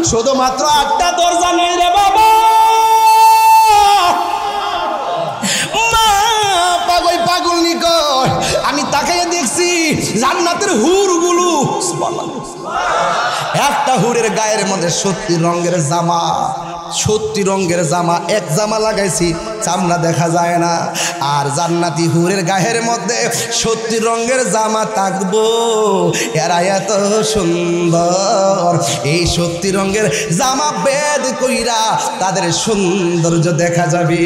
শুধুমাত্র 8টা দরজা নেই রে বাবা। পাগল নিকট আমি তাকাইয়ে দেখছি জান্নাতের হুরগুলো, একটা হুরের গায়ের মধ্যে 70 রঙের জামা, 70 রঙের জামা, এক জামা লাগাইছি চামড়া দেখা যায় না। আর জান্নাতি হুরের গায়ের মধ্যে 70 রঙের জামা থাকবো, এরা এত সুন্দর। এই 70 রঙের জামা বেদ কইরা তাদের সৌন্দর্য দেখা যাবে।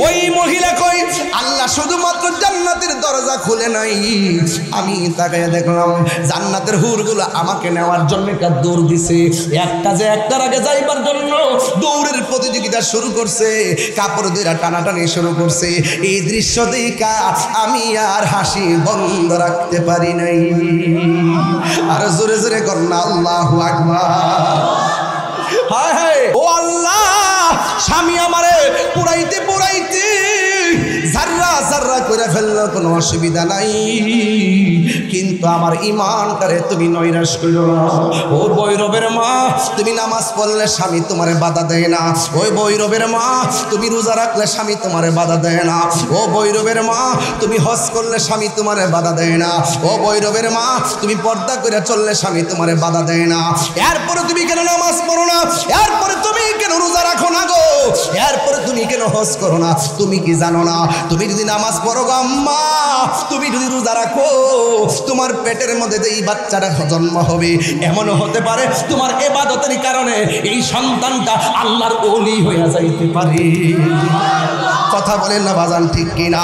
ওই মহিলা কই আল্লাহ শুধুমাত্র জান্নাতের দরজা খুলে নাই, আমি তাকায় দেখলাম জান্নাতের হুরগুলো আমাকে নেওয়ার জন্য একটা দৌড় দিছে। একটা যে একটার আগে যাইবার জন্য দৌড়ের প্রতিযোগিতা শুরু করছে, কাপড় দিয়ে টানাটানি শুরু করছে। এই দৃশ্য দেখা আমি আর হাসি বন্ধ রাখতে পারি নাই। আর জোরে জোরে কন্যা আল্লাহু আকবার। হায় হায়, ও আল্লাহ, স্বামী আমারে পুরাইতে পুরাইতে জাররা জাররা করে ফেললো, কোনো অসুবিধা নাই, কিন্তু আমার ঈমানটারে তুমি নৈরাশ করো না। ও বৈরবের মা, তুমি নামাজ পড়লে স্বামী তোমারে বাধা দেয় না। ওই বৈরবের মা, তুমি রোজা রাখলে স্বামী তোমারে বাধা দেয় না। ও বৈরবের মা, তুমি হজ করলে স্বামী তোমারে বাধা দেয় না। ও বৈরবের মা, তুমি পর্দা করে চললে স্বামী তোমারে বাধা দেয় না। এরপরে তুমি কেন নামাজ পড়ো না? এরপরে তুমি কেন রোজা রাখো না গো? এরপরে তুমি কেন হজ করো না? তুমি কি জানো না, তুমি যদি নামাজ পড়ো গো আম্মা, তুমি যদি রোজা রাখো, তোমার পেটের মধ্যে যে এই বাচ্চাটা জন্ম হবে, এমনও হতে পারে তোমার ইবাদতের কারণে এই সন্তানটা আল্লাহর ওলি হয়ে যাইতে পারে। কথা বলেন না বাজান, ঠিক কিনা?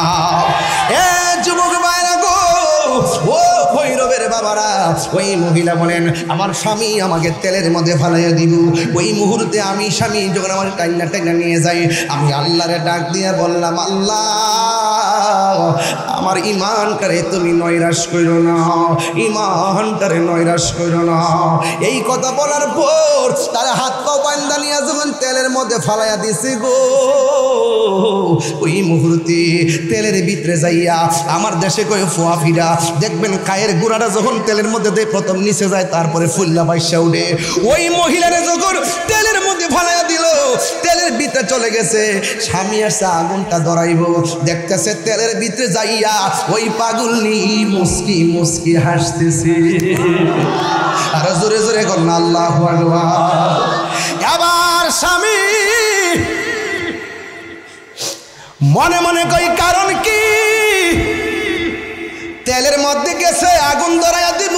এ যুবক ভাইরা গো, ও ভৈরবের বাবারা, ওই মহিলা বলেন আমার স্বামী আমাকে তেলের মধ্যে ফালাইয়া দিব। ওই মুহূর্তে আমি স্বামী যখন আমার টাইনা টাইনা নিয়ে যাই, আমি আল্লাহরে ডাক দিয়ে বললাম, আল্লাহ আমার ঈমানটারে তুমি নৈরাশ করো না, ঈমানটারে নৈরাশ করো না। এই কথা বলার পর তার হাত পা বান্ধা নিয়ে যখন তেলের মধ্যে ফালাইয়া দিছি গো, ওই মুহূর্তে তেলের ভিতরে যাইয়া আমার দেশে কই ফোয়া ফিরা দেখবেন কায়ের গুড়াটা যখন তেলের মধ্যে দেয় প্রথম নিচে যায়, তারপরে ফুল্লা বাইসা উঠে। ওই মহিলারে যখন তেলের মধ্যে ফালাইয়া দিল, তেলের ভিতরে চলে গেছে, স্বামী আসছে আগুনটা ধরাইব, দেখতেছে তেলের ভিতরে যাইয়া ওই পাগলনি মুস্কি মুস্কি হাসতেছে। আর জোরে জোরে কন্যা আল্লাহু আকবার। আবার স্বামী মনে মনে কই কারণ কি? তেলের মধ্যে গেছে আগুন ধরাইয়া দিব,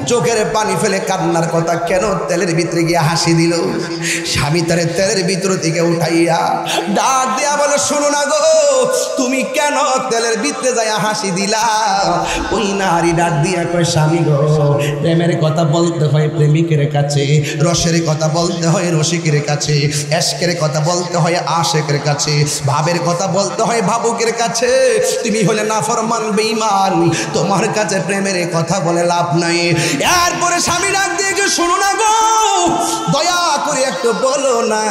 চোখের পানি ফেলে কান্নার কথা কেন তেলের ভিতরে গিয়ে হাসি দিল? স্বামী তারে তেলের ভিতর থেকে উঠাইয়া ডাক দিয়া বলে, শোনো না গো, তুমি কেন তেলের ভিতরে যাইয়া হাসি দিলা? ওই নারী ডাক দিয়া কয়, স্বামী গো, প্রেমের কথা বলতে হয় প্রেমিকের কাছে, রসের কথা বলতে হয় রসিকের কাছে, এশকের কথা বলতে হয় আশেকের কাছে, ভাবের কথা বলতে হয় ভাবুকের কাছে। তুমি হলে নাফরমান বেঈমান, তোমার কাছে প্রেমের কথা বলে লাভ নাই। এরপরে স্বামী ডাক দিয়ে শোনো না গো, দয়া করে একটু বলো না।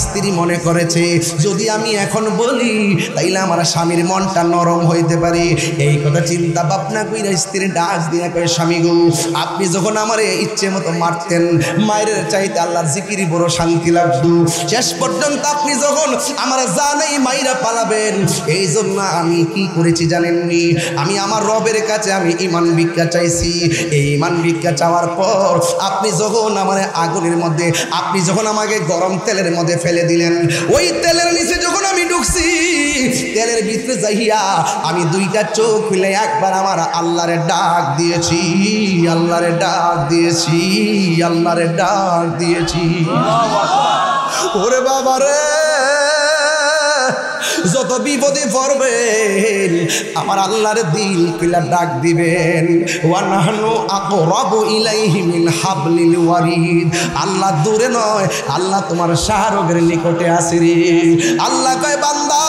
স্ত্রী মনে করেছে যদি আমি এখন বলি তাইলে আমার স্বামীর মনটা নরম হইতে পারে। এই কথা চিন্তা ভাবনা কইরা স্ত্রী ডাক দিয়ে কয়, স্বামী গো, আপনি যখন আমার ইচ্ছে মতো মারতেন, মায়ের চাইতে আল্লাহর জিকিরই বড় শান্তি লাগতো। শেষ পর্যন্ত আপনি যখন আমার জানেই মাইরা পালাবেন, এই জন্য আমি কি করেছি জানেননি? আমি আমার রবের কাছে আমি ঈমান ভিক্ষা চাইছি। এই ঈমান ভিক্ষা চাওয়ার পর আপনি যখন আমার আগুনের মধ্যে, আপনি যখন আমাকে গরম তেলের মধ্যে ফেলে দিলেন, ওই তেলের নিচে যখন আমি ঢুকছি, তেলের ভিতরে যাইয়া আমি দুইটা চোখ খুলে একবার আমার আল্লাহরে ডাক দিয়েছি, আল্লাহরে ডাক দিয়েছি, আল্লাহরে ডাক দিয়েছি। ওরে বাবা রে, যত বিপদে পড়বেন আমার আল্লাহর দিল কিলা ডাক দিবেন। ওয়ানাহনু আকরাবু ইলাইহি মিন হাবলিল ওয়ারিদ। আল্লাহ দূরে নয়, আল্লাহ তোমার শাহরগের নিকটে আছে রে। আল্লাহ কয়, বান্দা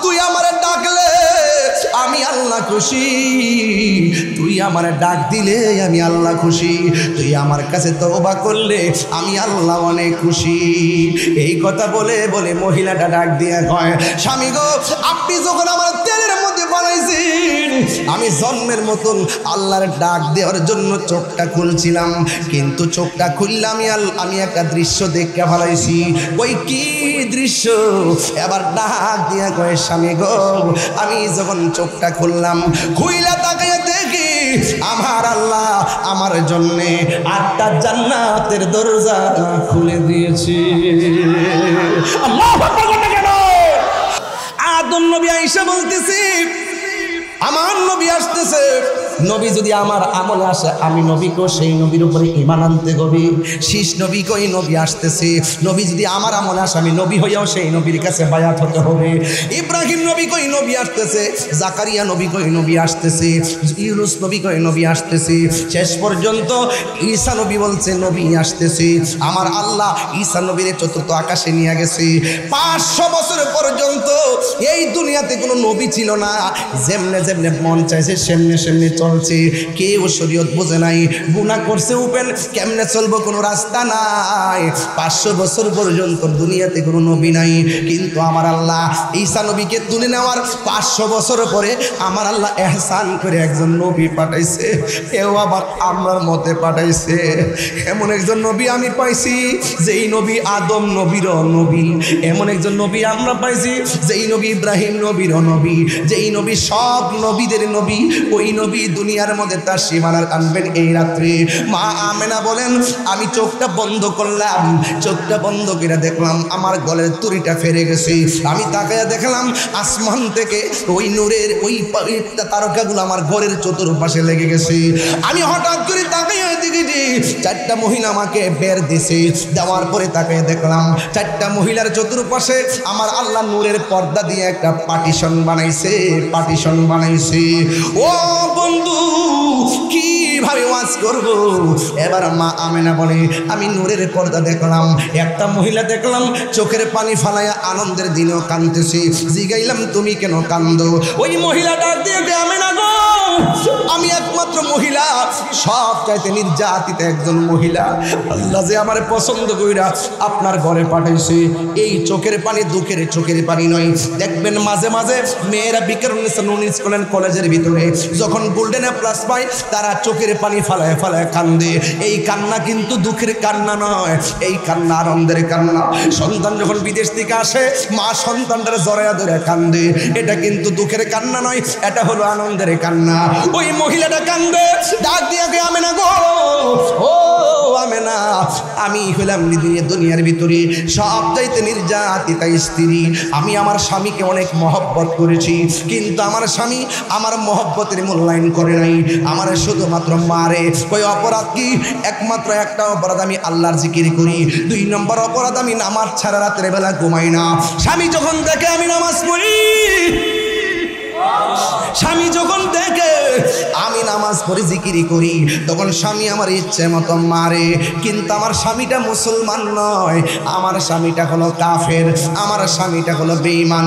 তুই আমারে ডাকলে আমি আল্লাহ খুশি, তুই আমার ডাক দিলে আমি আল্লাহ খুশি, তুই আমার কাছে তওবা করলে আমি আল্লাহ অনেক খুশি। এই কথা বলে বলে মহিলাটা ডাক দিয়ে কয়, স্বামী গো, আপনি যখন আমার তেলের মধ্যে বানাইছেন, আমি জন্মের মতন আল্লাহর ডাক দেওয়ার জন্য চোখটা খুলছিলাম, কিন্তু চোখটা খুললাম আমি একটা দৃশ্য দেখতে ফেলাইছি। ওই কি দৃশ্য? এবার ডাক দিয়া কয়, স্বামী গো, আমি যখন চোখটা খুললাম, খুইলা তাকাইয়া দেখি আমার আল্লাহ আমার জন্যে 8টা জান্নাতের দরজা খুলে দিয়েছে। আল্লাহু আকবার। কেন? আদম নবী আয়েশা বলতেছি, আমার নবী আসতেছে, নবী যদি আমার আমলে আসে, আমি নবীকে সেই নবীর উপরে ঈমান আনতে হবে। শীষ নবী কই নবী আসতেছে, নবী যদি আমার আমলে আসে, আমি নবী হইয়াও সেই নবীর কাছে বায়াত হতে হবে। ইব্রাহিম নবী কই নবী আসতেছে, জাকারিয়া নবী কই নবী আসতেছে, ইউনূস নবী কই নবী আসতেছে, শেষ পর্যন্ত ঈসা নবী বলছে নবী আসতেছে। আমার আল্লাহ ঈসা নবীর চতুর্থ আকাশে নিয়ে গেছে। 500 বছর পর্যন্ত এই দুনিয়াতে কোনো নবী ছিল না, যেমনে যেমনে মন চাইছে সেমনে সেমনে চলছে, কেউ শরীয়ত বোঝে নাই, গুনাহ করছে উপেন কেমনে চলবো কোনো রাস্তা নাই। 500 বছর পর্যন্ত দুনিয়াতে কোনো নবী নাই, কিন্তু আমার আল্লাহ ঈসা নবীকে তুলে নেওয়ার 500 বছর পরে আমার আল্লাহ এহসান করে একজন নবী পাঠাইছে, এও আবার আমার মতে পাঠাইছে। এমন একজন নবী আমি পাইছি যেই নবী আদম নবীর নবী, এমন একজন নবী আমরা পাইছি যেই নবী ইব্রাহিম নবীর নবী, যেই নবী সব নবীদের নবী। ওই নবী দুনিয়ার মধ্যে তার সীমানা আনবেন এই রাত্রে। মা আমেনা বলেন, আমি চোখটা বন্ধ করলাম, চোখটা বন্ধ করে দেখলাম আমার গলের তুড়িটা ফেরে গেছে। আমি তাকায়া দেখলাম আসমান থেকে ওই নূরের ওই তারকাগুলো আমার ঘরের চতুর্পাশে লেগে গেছে। আমি হঠাৎ করে তাকাইয়া দেখেছি 4টা মহিলা আমাকে বের দিছে, দেওয়ার পরে তাকাইয়া দেখলাম 4টা মহিলার চতুর্পাশে আমার আল্লাহ নূরের পর্দা দিয়ে একটা পার্টিশন বানাইছে, পার্টিশন বানাইছে। ও বন্ধু, কিভাবে ওয়াজ করব? এবার মা আমেনা বলে, আমি নূরের পর্দা দেখলাম, একটা মহিলা দেখলাম চোখের পানি ফালাইয়া আনন্দের দিনেও কাঁদতেছি। জিগাইলাম, তুমি কেন কান্দো? ওই মহিলা ডাক দিয়ে, আমেনা গো, আমি একমাত্র মহিলা, সব চাইতে নির্যাতিত একজন মহিলা। আল্লাহ যে আমার পছন্দ কইরা আপনার ঘরে পাঠাইছে। এই চোখের পানি দুঃখের চোখের পানি নয়। দেখবেন মাঝে মাঝে মেয়েরা বিকারুন কলেজের ভিতরে যখন গোল্ডেন প্লাস পায়, তারা চোখের পানি ফালায় ফালায় কান্দে। এই কান্না কিন্তু দুঃখের কান্না নয়, এই কান্না আনন্দের কান্না। সন্তান যখন বিদেশ থেকে আসে, মা সন্তানটার জড়ায়া ধরে কান্দে, এটা কিন্তু দুঃখের কান্না নয়, এটা হলো আনন্দের কান্না। ওই মহিলাটা কান্দে, ডাক দিয়ে আমেনা গো, ও আমেনা, আমি হইলাম দুনিয়ার ভিতরে সব চাইতে নির্যাতিতা স্ত্রী। আমি আমার স্বামীকে অনেক মহব্বত করেছি, কিন্তু আমার স্বামী আমার মহব্বতের মূল্যায়ন করে নাই, আমার শুধুমাত্র মারে। ওই অপরাধ কি? একমাত্র একটা অপরাধ, আমি আল্লাহর জিকির করি। 2 নম্বর অপরাধ, আমি নামাজ ছাড়া রাতের বেলা ঘুমাই না। স্বামী যখন দেখে আমি নামাজ পড়ি, স্বামী যখন দেখে আমি নামাজ পড়ে জিকিরি করি, তখন স্বামী আমার ইচ্ছে মতো মারে। কিন্তু আমার স্বামীটা মুসলমান নয়, আমার স্বামীটা হলো কাফের, আমার স্বামীটা হলো বেঈমান।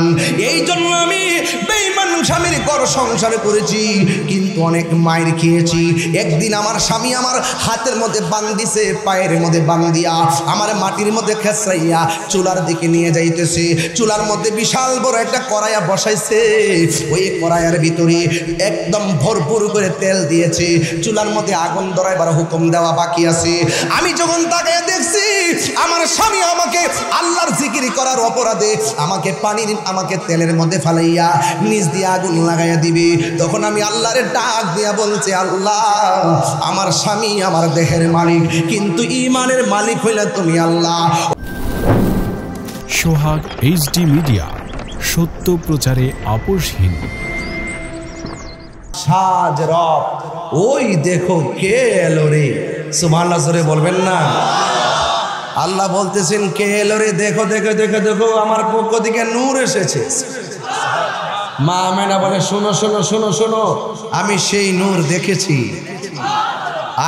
এই জন্য আমি বেঈমান স্বামীর ঘর সংসার করেছি, কিন্তু অনেক মায়ের খেয়েছি। একদিন আমার স্বামী আমার হাতের মধ্যে বান্ধিছে, পায়ের মধ্যে বান্ধিয়া আমার মাটির মধ্যে খেসরাইয়া চুলার দিকে নিয়ে যাইতেছে। চুলার মধ্যে বিশাল বড় একটা কড়াইয়া বসাইছে, ওই কড়াইয়ের ভিতরে একদম ভরপুর করে তেল দিয়েছে। চুলার মধ্যে আগুন ধরাইবার হুকুম দেওয়া বাকি আছে। আমি যখন তাকায় দেখছি আমার স্বামী আমাকে আল্লাহর জিকির করার অপরাধে আমাকে তেলের মধ্যে ফালাইয়া নিজ দিয়ে আগুন লাগাইয়া দিবে, তখন আমি আল্লাহরে ডাক দিয়া বলছি, আল্লাহ, আমার স্বামী আমার দেহের মালিক, কিন্তু ঈমানের মালিক হইলে তুমি আল্লাহ। সোহাগ এইচডি মিডিয়া, সত্য প্রচারে আপোষহীন। সাজ রব, ওই দেখো কে এলো রে, সুবহানাল্লাহ জোরে বলবেন না? আল্লাহ বলতেছেন, কে এলো রে, দেখো দেখো দেখো দেখো, আমার পক্ষ থেকে নূর এসেছে। মা আমেনা বলে, শোনো শোনো শোনো শোনো, আমি সেই নূর দেখেছি।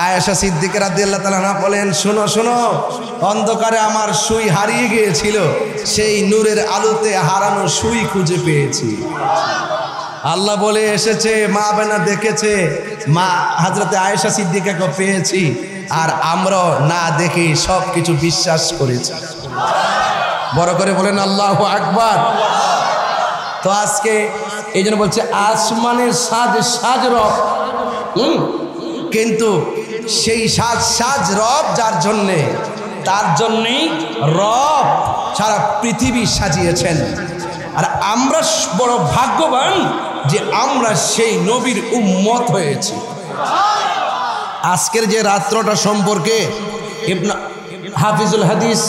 আয়েশা সিদ্দিকা রাদিয়াল্লাহু তাআলা আনহা বলেন, শোনো শোনো, অন্ধকারে আমার সুই হারিয়ে গিয়েছিল, সেই নূরের আলোতে হারানো সুই খুঁজে পেয়েছি। আল্লাহ বলে এসেছে, মা বেনা দেখেছে, মা হযরতে আয়েশা সিদ্দিকাকে পেয়েছি, আর আমরাও না দেখে সব কিছু বিশ্বাস করেছি। বড় করে বলেন আল্লাহু আকবার। তো আজকে এই জন্য বলছে আসমানের সাজ রব, কিন্তু সেই সাজ রব যার জন্যে, তার জন্যেই রব সারা পৃথিবী সাজিয়েছেন। আর আমরা বড় ভাগ্যবান যে আমরা সেই নবীর উম্মত হয়েছি। আজকের যে রাত্রটা সম্পর্কে হাফিজুল হাদিস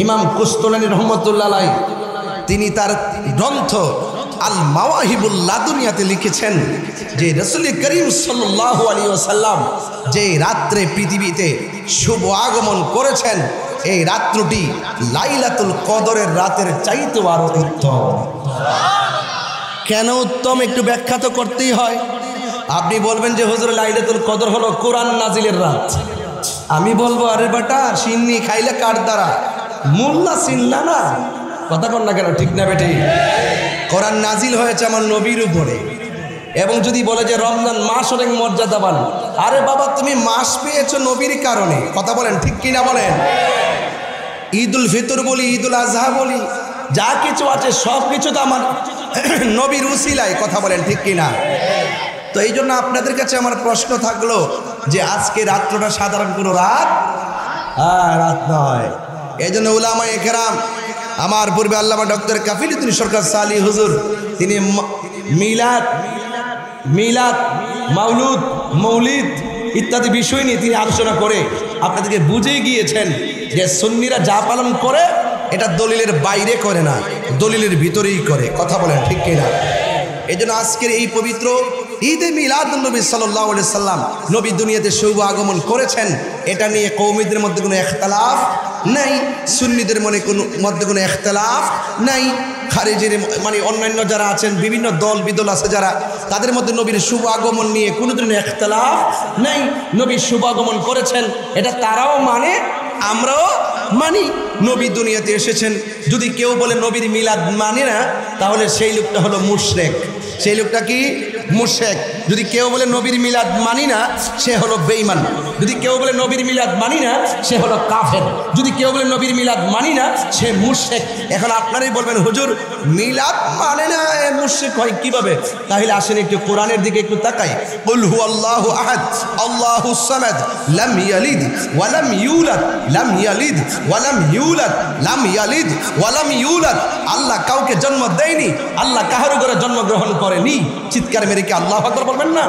ইমাম কুস্তলানী রহমতুল্লাহ আলাইহি তিনি তার গ্রন্থ আল মাওয়াহিবুল লাদুনিয়াতে লিখেছেন যে রাসূল করিম সাল্লাল্লাহু আলাইহি ওয়াসাল্লাম যে রাত্রে পৃথিবীতে শুভ আগমন করেছেন, এই রাত্রটি লাইলাতুল কদরের রাতের চাইতেও আরো উত্তম। কেন উত্তম একটু ব্যাখ্যা তো করতেই হয়। আপনি বলবেন যে হুজুর লাইলাতুল কদর হলো কোরআন নাজিলের রাত। আমি বলবো আরে বেটা সিন্নি খাইলে কার দ্বারা, মোল্লা সিন্না না, কথা কর না কেন, ঠিক না বেটি? কোরআন নাজিল হয়েছে আমার নবীর উপরে। এবং যদি বলে যে রমজান মাস অনেক মর্যাদাবান, আরে বাবা তুমি মাস পেয়েছো নবীর কারণে, কথা বলেন ঠিক কিনা বলেন? ঈদুল ফিতর বলি, ঈদুল আজহা বলি, যা কিছু আছে সব কিছু তো আমার নবীর উসিলায়, কথা বলেন ঠিক কিনা? তো এই জন্য আপনাদের কাছে আমার প্রশ্ন থাকলো যে আজকে রাত্রটা সাধারণ কোনো রাত রাত নয়। এই জন্য উলামায়ে কেরাম, আমার পূর্বে আল্লামা ডক্টর কাফিলুদ্দিন সরকার সালি হুজুর, তিনি মিলাদ মাউলুদ মৌলিদ ইত্যাদি বিষয় নিয়ে তিনি আলোচনা করে আপনাদেরকে বুঝিয়ে গিয়েছেন যে সুন্নিরা যা পালন করে এটা দলিলের বাইরে করে না, দলিলের ভিতরেই করে, কথা বলেন ঠিক কিনা? এই জন্য আজকের এই পবিত্র ঈদে মিলাদুন্নবী সাল্লাল্লাহু আলাইহি সাল্লাম নবী দুনিয়াতে শুভ আগমন করেছেন, এটা নিয়ে কওমীদের মধ্যে কোনো ইখতিলাফ নাই, সুন্নিদের মধ্যে কোনো ইখতিলাফ নাই, খারিজির মানে অন্যান্য যারা আছেন বিভিন্ন দল বিদল আছে যারা, তাদের মধ্যে নবীর শুভ আগমন নিয়ে কোনো ধরনের ইখতিলাফ নাই। নবী শুভ আগমন করেছেন এটা তারাও মানে, আমরাও মানি। নবী দুনিয়াতে এসেছেন, যদি কেউ বলে নবীর মিলাদ মানে না, তাহলে সেই লোকটা হলো মুশরিক। সেই লোকটা কি? মুশরিক। যদি কেউ বলে নবীর মিলাদ মানি না, সে হলো বেঈমান। যদি কেউ বলে নবীর মিলাদ মানি না, সে হলো কাফের। যদি কেউ বলে নবীর মিলাদ মানি না, সে মুশরিক। এখন আপনারাই বলবেন হুজুর মিলাদ মানে না, এ মুশরিক হয় কিভাবে? তাহলে আসেন একটু কোরআনের দিকে একটু তাকাই। কুল হুয়াল্লাহু আহাদ আল্লাহুস সামাদ লাম ইয়ালিদ ওয়া লাম ইউলাদ লাম ইয়ালিদ ওয়া লাম ইউলাদ লাম ইয়ালিদ ওয়া লাম ইউলাদ। আল্লাহ কাউকে জন্ম দেয়নি, আল্লাহ কাহারও ঘরে জন্মগ্রহণ করেনি। চিৎকার মেরে কি আল্লাহু আকবার বলবেন না?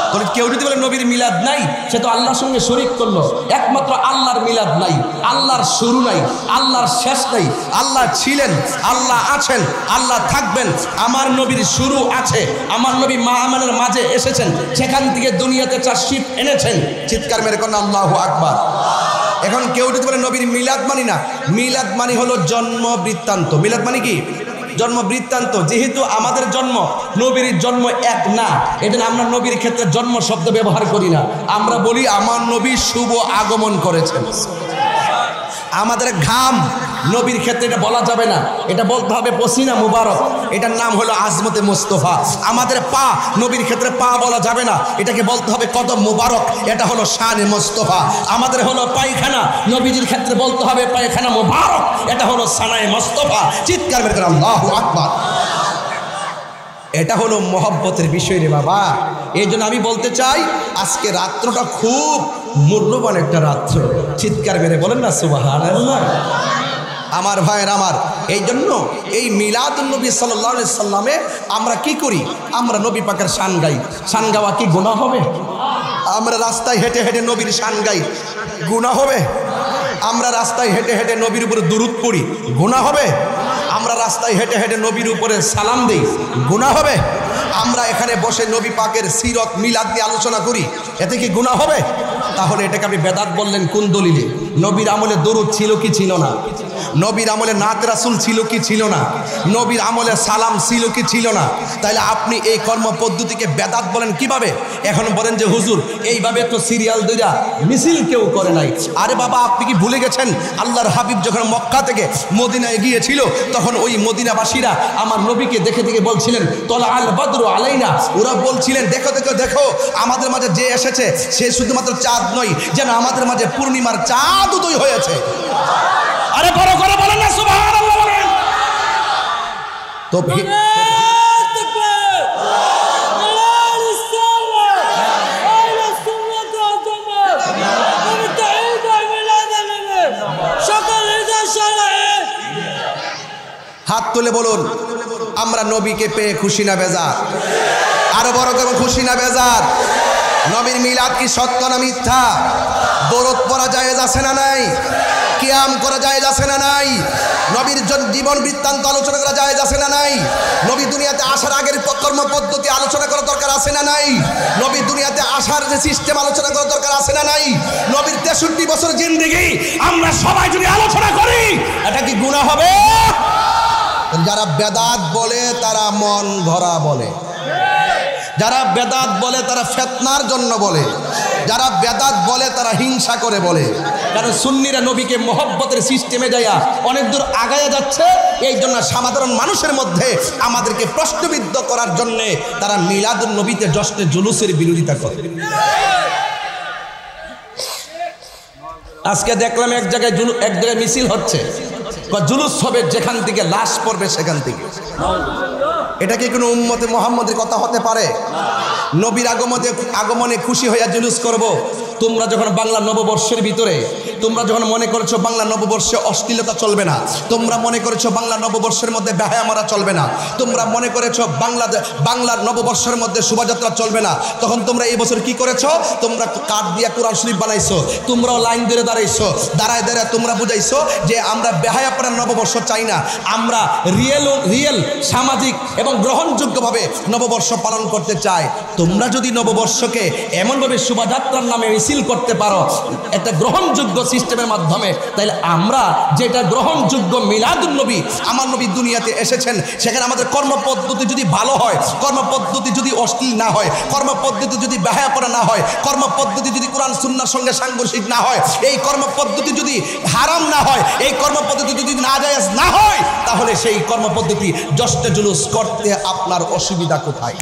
তাহলে কেউ যদি বলে নবীর মিলাদ নাই, সে তো আল্লাহর সঙ্গে শরীক করলো। একমাত্র আল্লাহর মিলাদ নাই, আল্লাহর শুরু নাই, আল্লাহর শেষ নাই। আল্লাহ ছিলেন, আল্লাহ আছেন, আল্লাহ থাকবেন। আমার নবীর শুরু আছে, আমার নবী মা আমানের মাঝে এসেছেন, সেখান থেকে দুনিয়াতে তাশরীফ এনেছেন। চিৎকার মেরে কোন আল্লাহু আকবার। এখন কেউ যদি বলে নবীর মিলাদ মানি না, মিলাদ মানি হলো জন্ম বৃত্তান্ত। মিলাদ মানে কি? জন্ম বৃত্তান্ত। যেহেতু আমাদের জন্ম নবীর জন্ম এক না, এজন্য আমরা নবীর ক্ষেত্রে জন্ম শব্দ ব্যবহার করি না। আমরা বলি আমার নবী শুভ আগমন করেছেন। আমাদের ঘাম নবীর ক্ষেত্রে এটা বলা যাবে না, এটা বলতে হবে পসিনা মুবারক, এটার নাম হলো আজমতে মুস্তফা। আমাদের পা নবীর ক্ষেত্রে পা বলা যাবে না, এটাকে বলতে হবে কদম মুবারক, এটা হলো শানে মুস্তফা। আমাদের হলো পায়খানা, নবীজির ক্ষেত্রে বলতে হবে পায়খানা মুবারক, এটা হলো সানায়ে মুস্তফা। চিৎকার করে আল্লাহু আকবার। এটা হলো মহব্বতের বিষয় রে বাবা। এই জন্য আমি বলতে চাই আজকে রাত্রটা খুব মূল্যবান একটা রাত্র। চিৎকার মেরে বলেন না সুবহানাল্লাহ। আমার ভাইয়ের আমার, এই জন্য এই মিলাদুন্নবী সাল্লাল্লাহু আলাইহি সাল্লামে আমরা কি করি? আমরা নবী পাকের শান গাই। শান গাওয়া কি গুনাহ হবে? আমরা রাস্তায় হেঁটে হেঁটে নবীর শান গাই, গুনাহ হবে? আমরা রাস্তায় হেঁটে হেঁটে নবীর উপরে দুরূদ পড়ি, গুনাহ হবে? আমরা রাস্তায় হেঁটে হেঁটে নবীর উপরে সালাম দেই, গুনাহ হবে? আমরা এখানে বসে নবী পাকের সিরত মিলাদ নিয়ে আলোচনা করি, এতে কি গুনাহ হবে? তাহলে এটাকে আপনি বেদাত বললেন কোন দলিলে? নবীর আমলে দরুদ ছিল কি ছিল না? নবীর আমলে নাত রাসূল ছিল কি ছিল না? নবীর আমলে সালাম ছিল কি ছিল না? তাইলে আপনি এই কর্ম পদ্ধতিকে বেদাত বলেন কিভাবে? এখন বলেন যে হুজুর এইভাবে তো সিরিয়াল দইরা মিছিল কেউ করে নাই। আরে বাবা, আপনি কি ভুলে গেছেন আল্লাহর হাবিব যখন মক্কা থেকে মদিনায় গিয়েছিল তখন ওই মদিনাবাসীরা আমার নবীকে দেখে দেখে বলছিলেন তলা আল বদরু আলাইনা। ওরা বলছিলেন দেখো দেখো দেখো, আমাদের মাঝে যে এসেছে সে শুধুমাত্র চাঁদ নয়, যেন আমাদের মাঝে পূর্ণিমার চাঁদ উদয় হয়েছে। আরে বড় করে বলেন না সুবহানাল্লাহ বলেন তো। হাত তুলে বলুন আমরা নবীকে পেয়ে খুশি না বেজার? আরো বড় করে খুশি না বেজার? নবীর মিলাদ কি সত্য না মিথ্যা? দরুদ পড়া জায়েজ আছে না নাই? কিয়াম করা জায়েজ আছে না নাই? নবীর জীবন বৃত্তান্ত আলোচনা করা জায়েজ আছে না নাই? নবী দুনিয়াতে আসার আগের কর্ম পদ্ধতি আলোচনা করা দরকার আছে না নাই? নবী দুনিয়াতে আসার যে সিস্টেম আলোচনা করা দরকার আছে না নাই? নবীর 63 বছর জিন্দেগি আমরা সবাই যদি আলোচনা করি এটা কি গুনাহ হবে? যারা বেদাত বলে তারা মন গড়া বলে, যারা বেদাত বলে তারা ফিতনার জন্য বলে, যারা বেদাত বলে তারা হিংসা করে বলে। কারণ সুন্নিরা নবীকে মহব্বতের সিস্টেমে যাইয়া অনেক দূর আগায়া যাচ্ছে, এই জন্য সাধারণ মানুষের মধ্যে আমাদেরকে প্রশ্নবিদ্ধ করার জন্যে তারা মিলাদুন নবীতে জশ্নে জুলুসের বিরোধিতা করে। আজকে দেখলাম এক জায়গায় মিছিল হচ্ছে, জুলুস হবে যেখান থেকে লাশ পড়বে সেখান থেকে। এটা কি কোনো উম্মতে মুহাম্মদের কথা হতে পারে? নবীর আগমনে খুশি হইয়া জুলুস করব। তোমরা যখন বাংলা নববর্ষের ভিতরে তোমরা যখন মনে করেছো বাংলা নববর্ষে অশ্লীলতা চলবে না, তোমরা মনে করেছো বাংলা নববর্ষের মধ্যে বেহায়া মারা চলবে না, তোমরা মনে করেছো বাংলার নববর্ষের মধ্যে শোভাযাত্রা চলবে না, তখন তোমরা এই বছর কি করেছো? তোমরা কাঠ দিয়া কোরআন শরীফ বানাইছো, তোমরাও লাইন ধরে দাঁড়াইছো, দাঁড়ায় তোমরা বুঝাইছো যে আমরা বেহায়া পড়ার নববর্ষ চাই না, আমরা রিয়েল সামাজিক এবং গ্রহণযোগ্যভাবে নববর্ষ পালন করতে চাই। তোমরা যদি নববর্ষকে এমনভাবে শোভাযাত্রার নামে মিছিল করতে পারো একটা গ্রহণযোগ্য সিস্টেমের মাধ্যমে, তাহলে আমরা যেটা গ্রহণযোগ্য মিলাদুন নবী, আমার নবী দুনিয়াতে এসেছেন, সেখানে আমাদের কর্মপদ্ধতি যদি ভালো হয়, কর্মপদ্ধতি যদি অশ্লীল না হয়, কর্মপদ্ধতি যদি বেহায়া করা না হয়, কর্মপদ্ধতি যদি কোরআন সুন্নাহর সঙ্গে সাংঘর্ষিক না হয়, এই কর্মপদ্ধতি যদি হারাম না হয়, এই কর্মপদ্ধতি যদি নাজায়েজ না হয়, তাহলে সেই কর্মপদ্ধতি জশ্নে জুলুস করতে আপনার অসুবিধা কোথায়?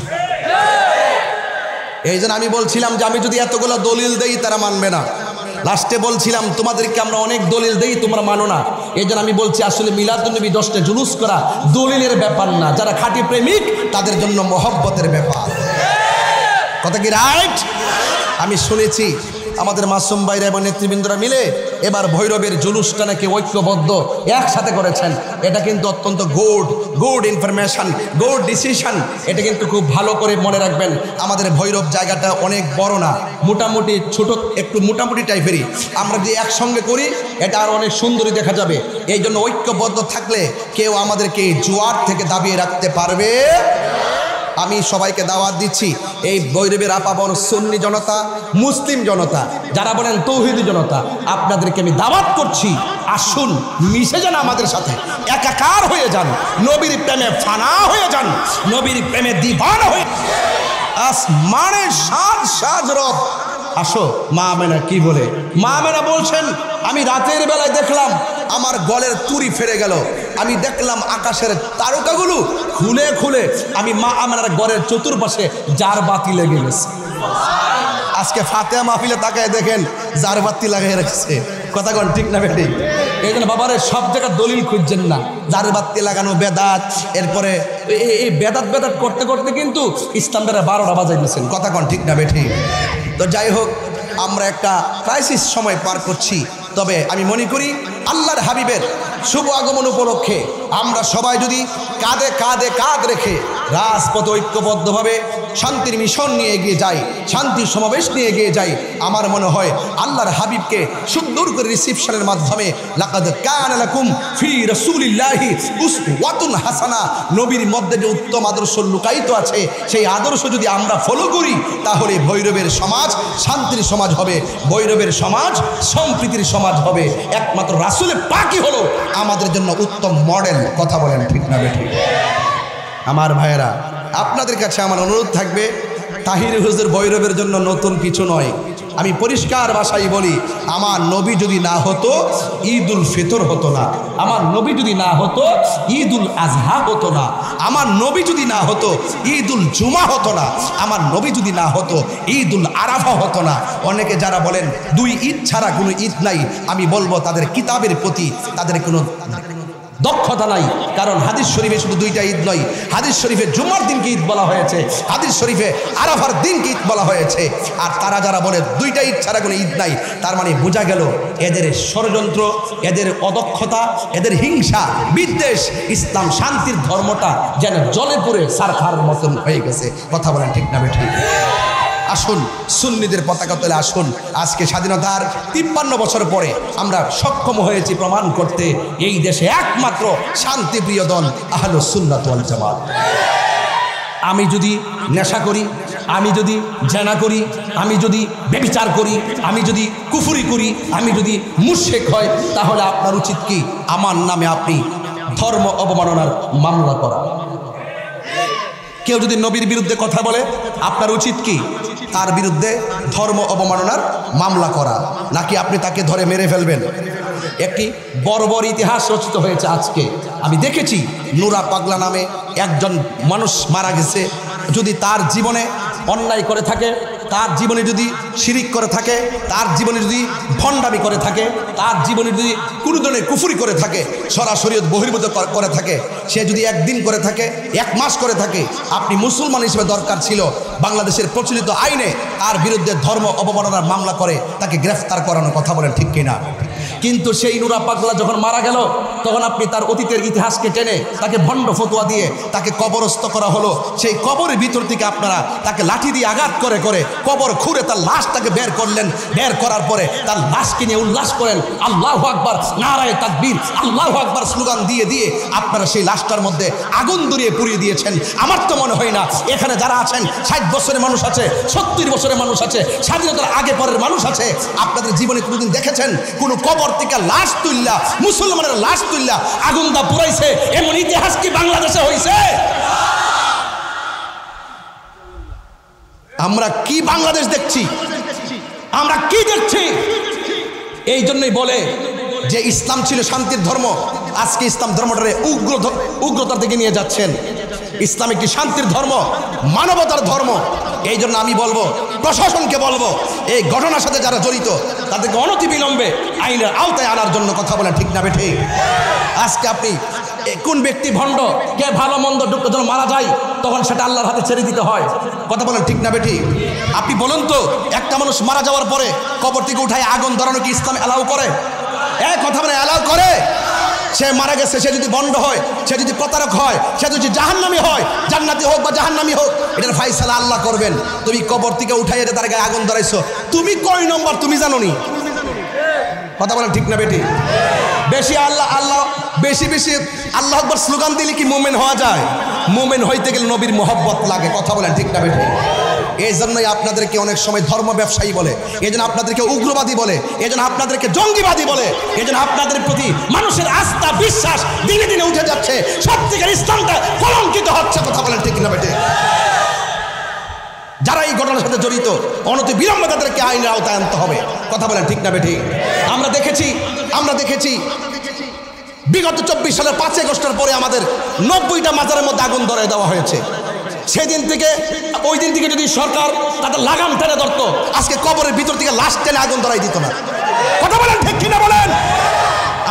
এই জন্য আমি বলছিলাম যে আমি যদি এতগুলো দলিল দেই তারা মানবে না। লাস্টে বলছিলাম তোমাদেরকে আমরা অনেক দলিল দেই, তোমরা মানো না। এই জন্য আমি বলছি আসলে মিলাদুন নবী জশ্নে জুলুস করা দলিলের ব্যাপার না, যারা খাঁটি প্রেমিক তাদের জন্য মহব্বতের ব্যাপার। কথা কি রাইট? আমি শুনেছি আমাদের মাসুম ভাইরা এবং নেতৃবৃন্দরা মিলে এবার ভৈরবের জুলুসটা নাকি ঐক্যবদ্ধ একসাথে করেছেন। এটা কিন্তু অত্যন্ত গুড ইনফরমেশন, গুড ডিসিশন। এটা কিন্তু খুব ভালো করে মনে রাখবেন। আমাদের ভৈরব জায়গাটা অনেক বড় না, মোটামুটি ছোট, একটু মোটামুটি টাইপেরই। আমরা যদি একসঙ্গে করি এটা আর অনেক সুন্দরই দেখা যাবে। এই জন্য ঐক্যবদ্ধ থাকলে কেউ আমাদেরকে জোয়ার থেকে দাবিয়ে রাখতে পারবে। আমি সবাইকে দাওয়াত দিচ্ছি, এই ভৈরবের আপাবর সুন্নি জনতা, মুসলিম জনতা, যারা বলেন তৌহিদি জনতা, আপনাদেরকে আমি দাওয়াত করছি, আসুন মিশে যান আমাদের সাথে, একাকার হয়ে যান, নবীর প্রেমে ফানা হয়ে যান, নবীর প্রেমে দিবানা হয়ে আসমানের সাজ রব। আসো। মা আমেনা কি বলে? মা আমেনা বলছেন আমি রাতের বেলায় দেখলাম আমার গলের তুড়ি ফেরে গেল, আমি দেখলাম আকাশের তারকাগুলো খুলে খুলে আমি মা আমেনার গড়ের চতুর্পাশে জার বাতি লেগে গেছে। আজকে ফাতেহা মাহফিলে তাকায় দেখেন জার বাতি লাগাই রাখছে। কথা কোন ঠিক না বেটি? এই জন্য বাবারে সব জায়গায় দলিল খুঁজছেন না, জার বাতি লাগানো বেদাত। এরপরে এই বেদাত করতে করতে কিন্তু ইসলামটা 12টা বাজাই দিয়েছেন। কথা কোন ঠিক না বেটি? তো যাই হোক, আমরা একটা ক্রাইসিস সময় পার করছি, তবে আমি মনে করি আল্লাহর হাবিবের শুভ আগমন উপলক্ষে আমরা সবাই যদি কাঁধে কাঁধে কাঁধ রেখে রাজপথে ঐক্যবদ্ধভাবে শান্তির মিশন নিয়ে এগিয়ে যাই, শান্তির সমাবেশ নিয়ে এগিয়ে যাই, আমার মনে হয় আল্লাহর হাবিবকে সুন্দর করে রিসিপশনের মাধ্যমে লাকাদ কানা লাকুম ফি রাসূলিল্লাহি উসওয়াতুন হাসানা, নবীর মধ্যে যে উত্তম আদর্শ লুকায়িত আছে সেই আদর্শ যদি আমরা ফলো করি তাহলে ভৈরবের সমাজ শান্তির সমাজ হবে, ভৈরবের সমাজ সম্প্রীতির সমাজ হবে। একমাত্র রাসূলের পাকই হলো আমাদের জন্য উত্তম মডেল। কথা বলেন ঠিক না বেঠিক? আমার ভাইয়েরা, আপনাদের কাছে আমার অনুরোধ থাকবে, তাহির হুজুর ভৈরবের জন্য নতুন কিছু নয়। আমি পরিষ্কার ভাষায় বলি, আমার নবী যদি না হতো ঈদুল ফিতর হতো না, আমার নবী যদি না হতো ঈদুল আজহা হতো না, আমার নবী যদি না হতো ঈদুল জুমা হতো না, আমার নবী যদি না হতো ঈদুল আরাফা হতো না। অনেকে যারা বলেন দুই ঈদ ছাড়া কোনো ঈদ নাই, আমি বলবো তাদের কিতাবের প্রতি তাদের কোনো দক্ষতা নাই। কারণ হাদিস শরীফে শুধু দুইটা ঈদ নয়, হাদিস শরীফে জুমার দিনকে ঈদ বলা হয়েছে, হাদিস শরীফে আরাফার দিনকে ঈদ বলা হয়েছে। আর তারা যারা বলে দুইটা ঈদ ছাড়া কোনো ঈদ নাই, তার মানে বোঝা গেল এদের ষড়যন্ত্র, এদের অদক্ষতা, এদের হিংসা বিদ্বেষ, ইসলাম শান্তির ধর্মটা যেন জলে পড়ে সারখার মতন হয়ে গেছে। কথা বলেন ঠিক না বেঠিক? আসুন সুন্নিদের পতাকা তলে আসুন। আজকে স্বাধীনতার 53 বছর পরে আমরা সক্ষম হয়েছি প্রমাণ করতে এই দেশে একমাত্র শান্তিপ্রিয় দল আহলুস সুন্নাত ওয়াল জামাত। আমি যদি নেশা করি, আমি যদি জেনা করি, আমি যদি ব্যভিচার করি, আমি যদি কুফরি করি, আমি যদি মুশরিক হয়, তাহলে আপনার উচিত কি আমার নামে আপনি ধর্ম অবমাননার মামলা করা? কেউ যদি নবীর বিরুদ্ধে কথা বলে আপনার উচিত কি তার বিরুদ্ধে ধর্ম অবমাননার মামলা করা, নাকি আপনি তাকে ধরে মেরে ফেলবেন? একটি বর্বর ইতিহাস রচিত হয়েছে আজকে। আমি দেখেছি নুরা পাগলা নামে একজন মানুষ মারা গেছে। যদি তার জীবনে অন্যায় করে থাকে, তার জীবনে যদি শিরিক করে থাকে, তার জীবনে যদি ভণ্ডামি করে থাকে, তার জীবনে যদি কোনো ধরনের কুফরি করে থাকে, সরাসরি বহির্ভূত করে থাকে, সে যদি একদিন করে থাকে, 1 মাস করে থাকে, আপনি মুসলমান হিসেবে দরকার ছিল বাংলাদেশের প্রচলিত আইনে তার বিরুদ্ধে ধর্ম অবমাননার মামলা করে তাকে গ্রেফতার করানো। কথা বলেন ঠিক কিনা? কিন্তু সেই নুরা পাগলা যখন মারা গেল, তখন আপনি তার অতীতের ইতিহাসকে টেনে তাকে ভণ্ড ফতোয়া দিয়ে তাকে কবরস্থ করা হলো। সেই কবরের ভিতর থেকে আপনারা তাকে লাঠি দিয়ে আঘাত করে করে কবর খুঁড়ে তার লাশটাকে বের করলেন। বের করার পরে তার লাশকে নিয়ে উল্লাস করেন, আল্লাহু আকবার, নারায়ে তাকবীর, আল্লাহু আকবার স্লোগান দিয়ে দিয়ে আপনারা সেই লাশটার মধ্যে আগুন ধরিয়ে পুড়িয়ে দিয়েছেন। আমার তো মনে হয় না এখানে যারা আছেন 60 বছরের মানুষ আছে, 70 বছরের মানুষ আছে, স্বাধীনতার আগে পরের মানুষ আছে, আপনাদের জীবনে কোনোদিন দেখেছেন কোনো কবর থেকে লাশ তুললা, মুসলমানের লাশ তুললা আগুন দা পুরাইছে? এমন ইতিহাস কি বাংলাদেশে হয়েছে? আমরা কি বাংলাদেশ দেখছি? আমরা কি দেখছি? এই জন্যই বলে যে ইসলাম ছিল শান্তির ধর্ম, আজকে ইসলাম ধর্মটারে উগ্রতার দিকে নিয়ে যাচ্ছেন। ইসলাম একটি শান্তির ধর্ম, মানবতার ধর্ম। এই জন্য আমি বলবো, প্রশাসনকে বলবো, এই ঘটনার সাথে যারা জড়িত তাদেরকে অনতিবিলম্বে আইনের আওতায় আনার জন্য। কথা বলেন ঠিক না বেঠিক? আজকে আপনি কোন ব্যক্তি ভণ্ড, কে ভালো মন্দ যখন মারা যায় তখন সেটা আল্লাহর হাতে ছেড়ে দিতে হয়। কথা বলেন ঠিক না বেঠিক? আপনি বলুন তো, একটা মানুষ মারা যাওয়ার পরে কবর থেকে উঠায় আগুন ধরানো কি ইসলাম অ্যালাউ করে? কথা বলে অ্যালাউ করে? সে মারা গেছে, সে যদি বন্ড হয়, সে যদি প্রতারক হয়, সে যদি জাহান্নামী হয়, জান্নাতি হোক বা জাহান্নামী হোক, এটার ফায়সালা আল্লাহ করবেন। তুমি কবর থেকে উঠাইয়ে তার গায়ে আগুন ধরাইছো, তুমি কয় নম্বর তুমি জানো নি? কথা বলেন ঠিক না বেটি? বেশি আল্লাহ আল্লাহ বেশি বেশি আল্লাহ আকবার স্লোগান দিলে কি মুমিন হওয়া যায়? মুমিন হইতে গেলে নবীর মোহব্বত লাগে। কথা বলেন ঠিক না বেটি? এই জন্যই আপনাদেরকে অনেক সময় ধর্ম ব্যবসায়ী বলে, এই জন্য আপনাদেরকে উগ্রবাদী বলে, এই জন্য আপনাদেরকে জঙ্গিবাদী বলে, এই জন্য আপনাদের প্রতি মানুষের আস্থা বিশ্বাস দিনে দিনে উঠে যাচ্ছে, সত্যিকার ইসলামটা কলঙ্কিত হচ্ছে। কথা বলেন ঠিক না বেটি? যারা এই ঘটনার সাথে জড়িত অনতি বিলম্বে তাদেরকে আইনের আওতায় আনতে হবে। কথা বলেন ঠিক না বেটি? আমরা দেখেছি বিগত 24 সালের 5 আগস্টের পরে আমাদের 90টা মাজারের মধ্যে আগুন ধরিয়ে দেওয়া হয়েছে। সেদিন থেকে ওই দিন থেকে যদি সরকার তাদের লাগাম টেনে ধরতো, আজকে কবরের ভিতর থেকে লাশ টেনে আগুন ধরাই দিত না। কথা বলেন ঠিক কিনা বলেন?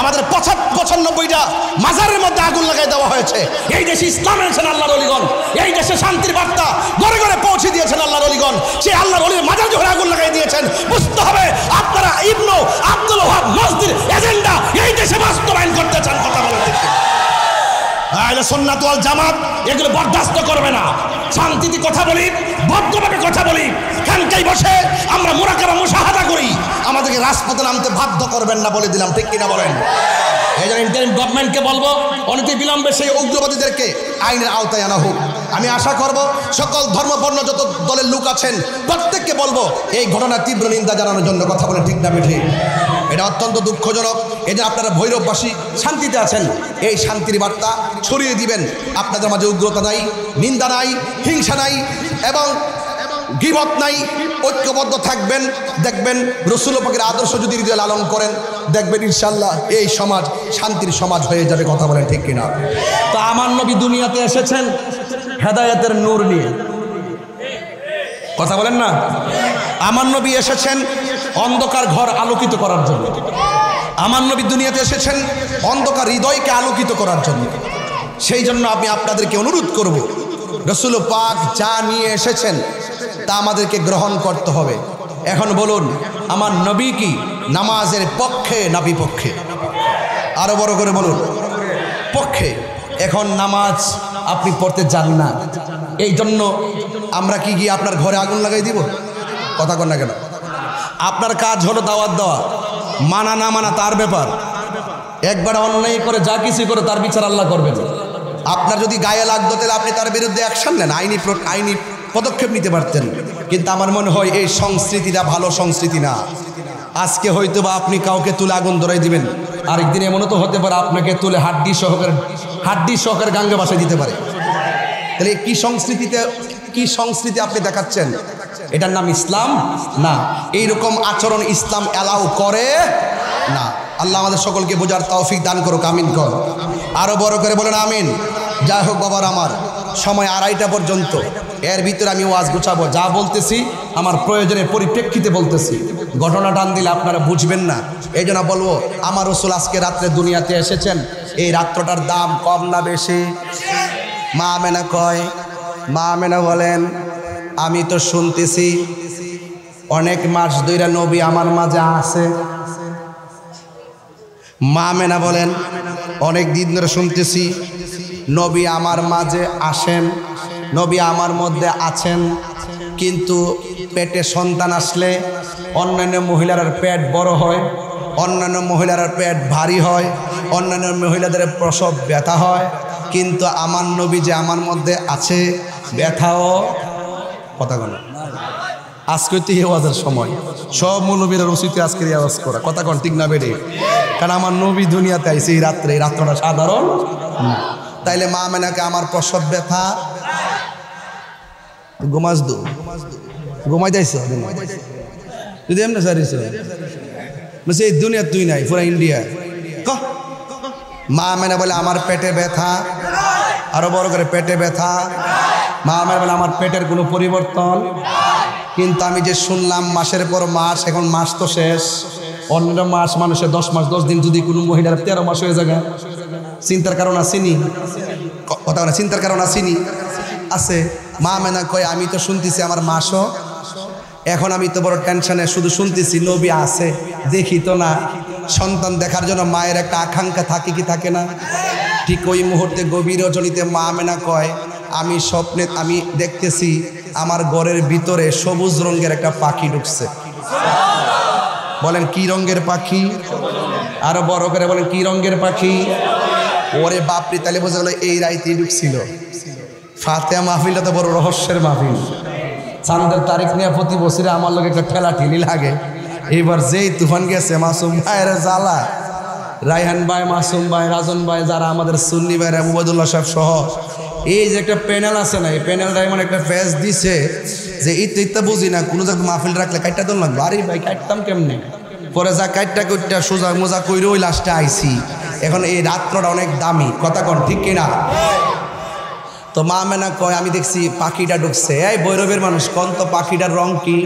আমাদের 95টা মাজারের মধ্যে আগুন লাগাই দেওয়া হয়েছে। এই দেশে ইসলাম এনেছেন আল্লাহর ওলিগণ, এই দেশে শান্তির বার্তা ঘরে ঘরে পৌঁছে দিয়েছেন আল্লাহর ওলিগণ। সেই আল্লাহর ওলির মাজার যখন আগুন লাগাই দিয়েছেন, বুঝতে হবে আপনারা ইবনু আব্দুল ওয়াহাব মসজিদ এজেন্ডা এই দেশে বাস্তবায়ন করতে চান। কথা বলেন ঠিক কিনা? সুন্নাত ওয়াল জামাত এগুলো বরদাস্ত করবে না। শান্তিতে কথা বলি, ভদ্রভাবে কথা বলি, খানকাই বসে আমরা মুরাকাবা মুশাহাদা করি, আমাদেরকে রাজপথে নামতে বাধ্য করবেন না বলে দিলাম, ঠিক কিনা বলেন? এই জন্য ইন্টারিম গভর্নমেন্টকে বলবো অনতি বিলম্বে সেই উগ্রবাদীদেরকে আইনের আওতায় আনা হোক। আমি আশা করব সকল ধর্মবর্ণ যত দলের লোক আছেন প্রত্যেককে বলবো এই ঘটনার তীব্র নিন্দা জানানোর জন্য কথা বলে, ঠিক না ঠিক? এটা অত্যন্ত দুঃখজনক। এই যে আপনারা ভৈরববাসী শান্তিতে আছেন, এই শান্তির বার্তা ছড়িয়ে দিবেন। আপনাদের মাঝে উগ্রতা নাই, নিন্দা নাই, হিংসা নাই এবং গীবত নাই, ঐক্যবদ্ধ থাকবেন। দেখবেন রাসূল পাকের আদর্শ যদি হৃদয়ে লালন করেন, দেখবেন ইনশাআল্লাহ এই সমাজ শান্তির সমাজ হয়ে যাবে। কথা বলেন ঠিক কিনা? তো আমার নবী দুনিয়াতে এসেছেন হেদায়েতের নূর নিয়ে, কথা বলেন না? আমার নবী এসেছেন অন্ধকার ঘর আলোকিত করার জন্য। আমার নবী দুনিয়াতে এসেছেন অন্ধকার হৃদয়কে আলোকিত করার জন্য। সেই জন্য আমি আপনাদেরকে অনুরোধ করব, রাসূল পাক যা নিয়ে এসেছেন তা আমাদেরকে গ্রহণ করতে হবে। এখন বলুন, আমার নবী কি নামাজের পক্ষে না বিপক্ষে? আরো বড় করে বলুন, পক্ষে। এখন নামাজ আপনি পড়তে যান না, এই জন্য আমরা কি গিয়ে আপনার ঘরে আগুন লাগাই দিব? কথা কন না কেন? আপনার কাজ হলো দাওয়াত দেওয়া, মানা না মানা তার ব্যাপার। একবার অন্যায় করে যা কিছু করে তার বিচার আল্লাহ করবেন। আপনার যদি গায়ে লাগতো তাহলে আপনি তার বিরুদ্ধে অ্যাকশন নেন, আইনি পদক্ষেপ নিতে পারতেন। কিন্তু আমার মনে হয় এই সংস্কৃতিটা ভালো সংস্কৃতি না। আজকে হয়তো বা আপনি কাউকে তুলে আগুন ধরাই দিবেন, আরেকদিন এমনও তো হতে পারে আপনাকে তুলে হাড্ডি সহকারে গাঙ্গে বাসায় দিতে পারে। তাহলে কি সংস্কৃতি আপনি দেখাচ্ছেন? এটার নাম ইসলাম না। এইরকম আচরণ ইসলাম অ্যালাউ করে না। আল্লাহ আমাদের সকলকে বোঝার তৌফিক দান করুক, আমিন কর। আরো বড় করে বলেন আমিন। যাই হোক বাবার, আমার সময় 2:30 পর্যন্ত, এর ভিতরে আমি ওয়াজ গুছাবো। যা বলতেছি আমার প্রয়োজনের পরিপ্রেক্ষিতে বলতেছি, ঘটনা টান দিলে আপনারা বুঝবেন না। এই জন্য বলবো, আমার রাসূল আজকে রাত্রে দুনিয়াতে এসেছেন, এই রাত্রটার দাম কম না বেশি? মা আমেনা কয়, মা আমেনা বলেন, আমি তো শুনতেছি অনেক মাস ধরে নবী আমার মাঝে আছে। মা আমেনা বলেন, অনেক দিন ধরে শুনতেছি নবী আমার মাঝে আসেন, নবী আমার মধ্যে আছেন, কিন্তু পেটে সন্তান আসলে অন্যান্য মহিলার পেট বড় হয়, অন্যান্য মহিলার পেট ভারী হয়, অন্যান্য মহিলাদের প্রসব ব্যথা হয়, কিন্তু আমার নবী যে আমার মধ্যে আছে ব্যথাও কথা কন। আজকে তো এই আওয়াজের সময়, সব মৌলবীরা রসিতে আজকের আওয়াজ করা, কথা কন ঠিক না বেড়ে? কারণ আমার নবী দুনিয়াতে আইছে এই রাত্রটা সাধারণ না। তাইলে মা আমেনাকে আমার প্রসব ব্যথা ঘুমাই যাইছ যদি এমনি সারিস এই দুনিয়া তুই নাই, পুরা ইন্ডিয়া। মা আমেনা বলে আমার পেটে ব্যথা, আরো বড় করে পেটে ব্যথা। মা আমেনা বলে আমার পেটের কোনো পরিবর্তন, কিন্তু আমি যে শুনলাম মাসের পর মাস, এখন মাস তো শেষ। অন্য মাস মানুষের 10 মাস 10 দিন, যদি কোনো মহিলার 13 মাস হয়ে যায়, চিন্তার কারণ আসেনি? কথা না, চিন্তার কারণ আসেনি? আছে। মা আমেনা কয়, আমি তো শুনতেছি আমার মাসও, এখন আমি তো বড় টেনশনে, শুধু শুনতেছি নবী আছে, দেখি তো না। সন্তান দেখার জন্য মায়ের একটা আকাঙ্ক্ষা থাকে কি থাকে না? ঠিক ওই মুহূর্তে গভীর রজনীতে মা আমেনা কয়, আমি স্বপ্নে আমি দেখতেছি আমার ঘরের ভিতরে সবুজ রঙের একটা পাখি ঢুকছে। বলেন কি রঙের পাখি? আরো বড় করে বলেন কি রঙের পাখি? ওরে বাপরি, তাহলে বোঝা গেল এই রাইতেই ঢুকছিল। ফাতেহা মাহফিলটা তো বড় রহস্যের মাহফিল। চাঁদের তারিখ নিয়ে প্রতি বছরে আমার লোক একটা ঠেলা ঠেলি লাগে। এইবার যেই তুফান গেছে, মাসুম ভাইয়ের জ্বালা, রায়হান ভাই, মাসুম ভাই, রাজন ভাই, যারা আমাদের সুন্নি ভাইরা, মুবাদুল্লাহ সাহেব সহ, এই যে একটা প্যানেল আছে না, এই প্যানেলটা এমন একটা ফেস দিছে যে ইত্যা বুঝি না, কোনো জায়গায় মাহফিল রাখলে কাটটা তো লাগবে। আরে ভাই কাটতাম কেমনে? পরে যা কাটটা কুটটা সোজা মোজা কইরে ওই লাস্টে আইসি। এখন এই রাত্রটা অনেক দামি, কথা কন ঠিক কিনা? তো মা আমেনা কয়, আমি দেখছি পাখিটা ঢুকছে। এই ভৈরবের মানুষ কোন তো পাখিটার রং কি?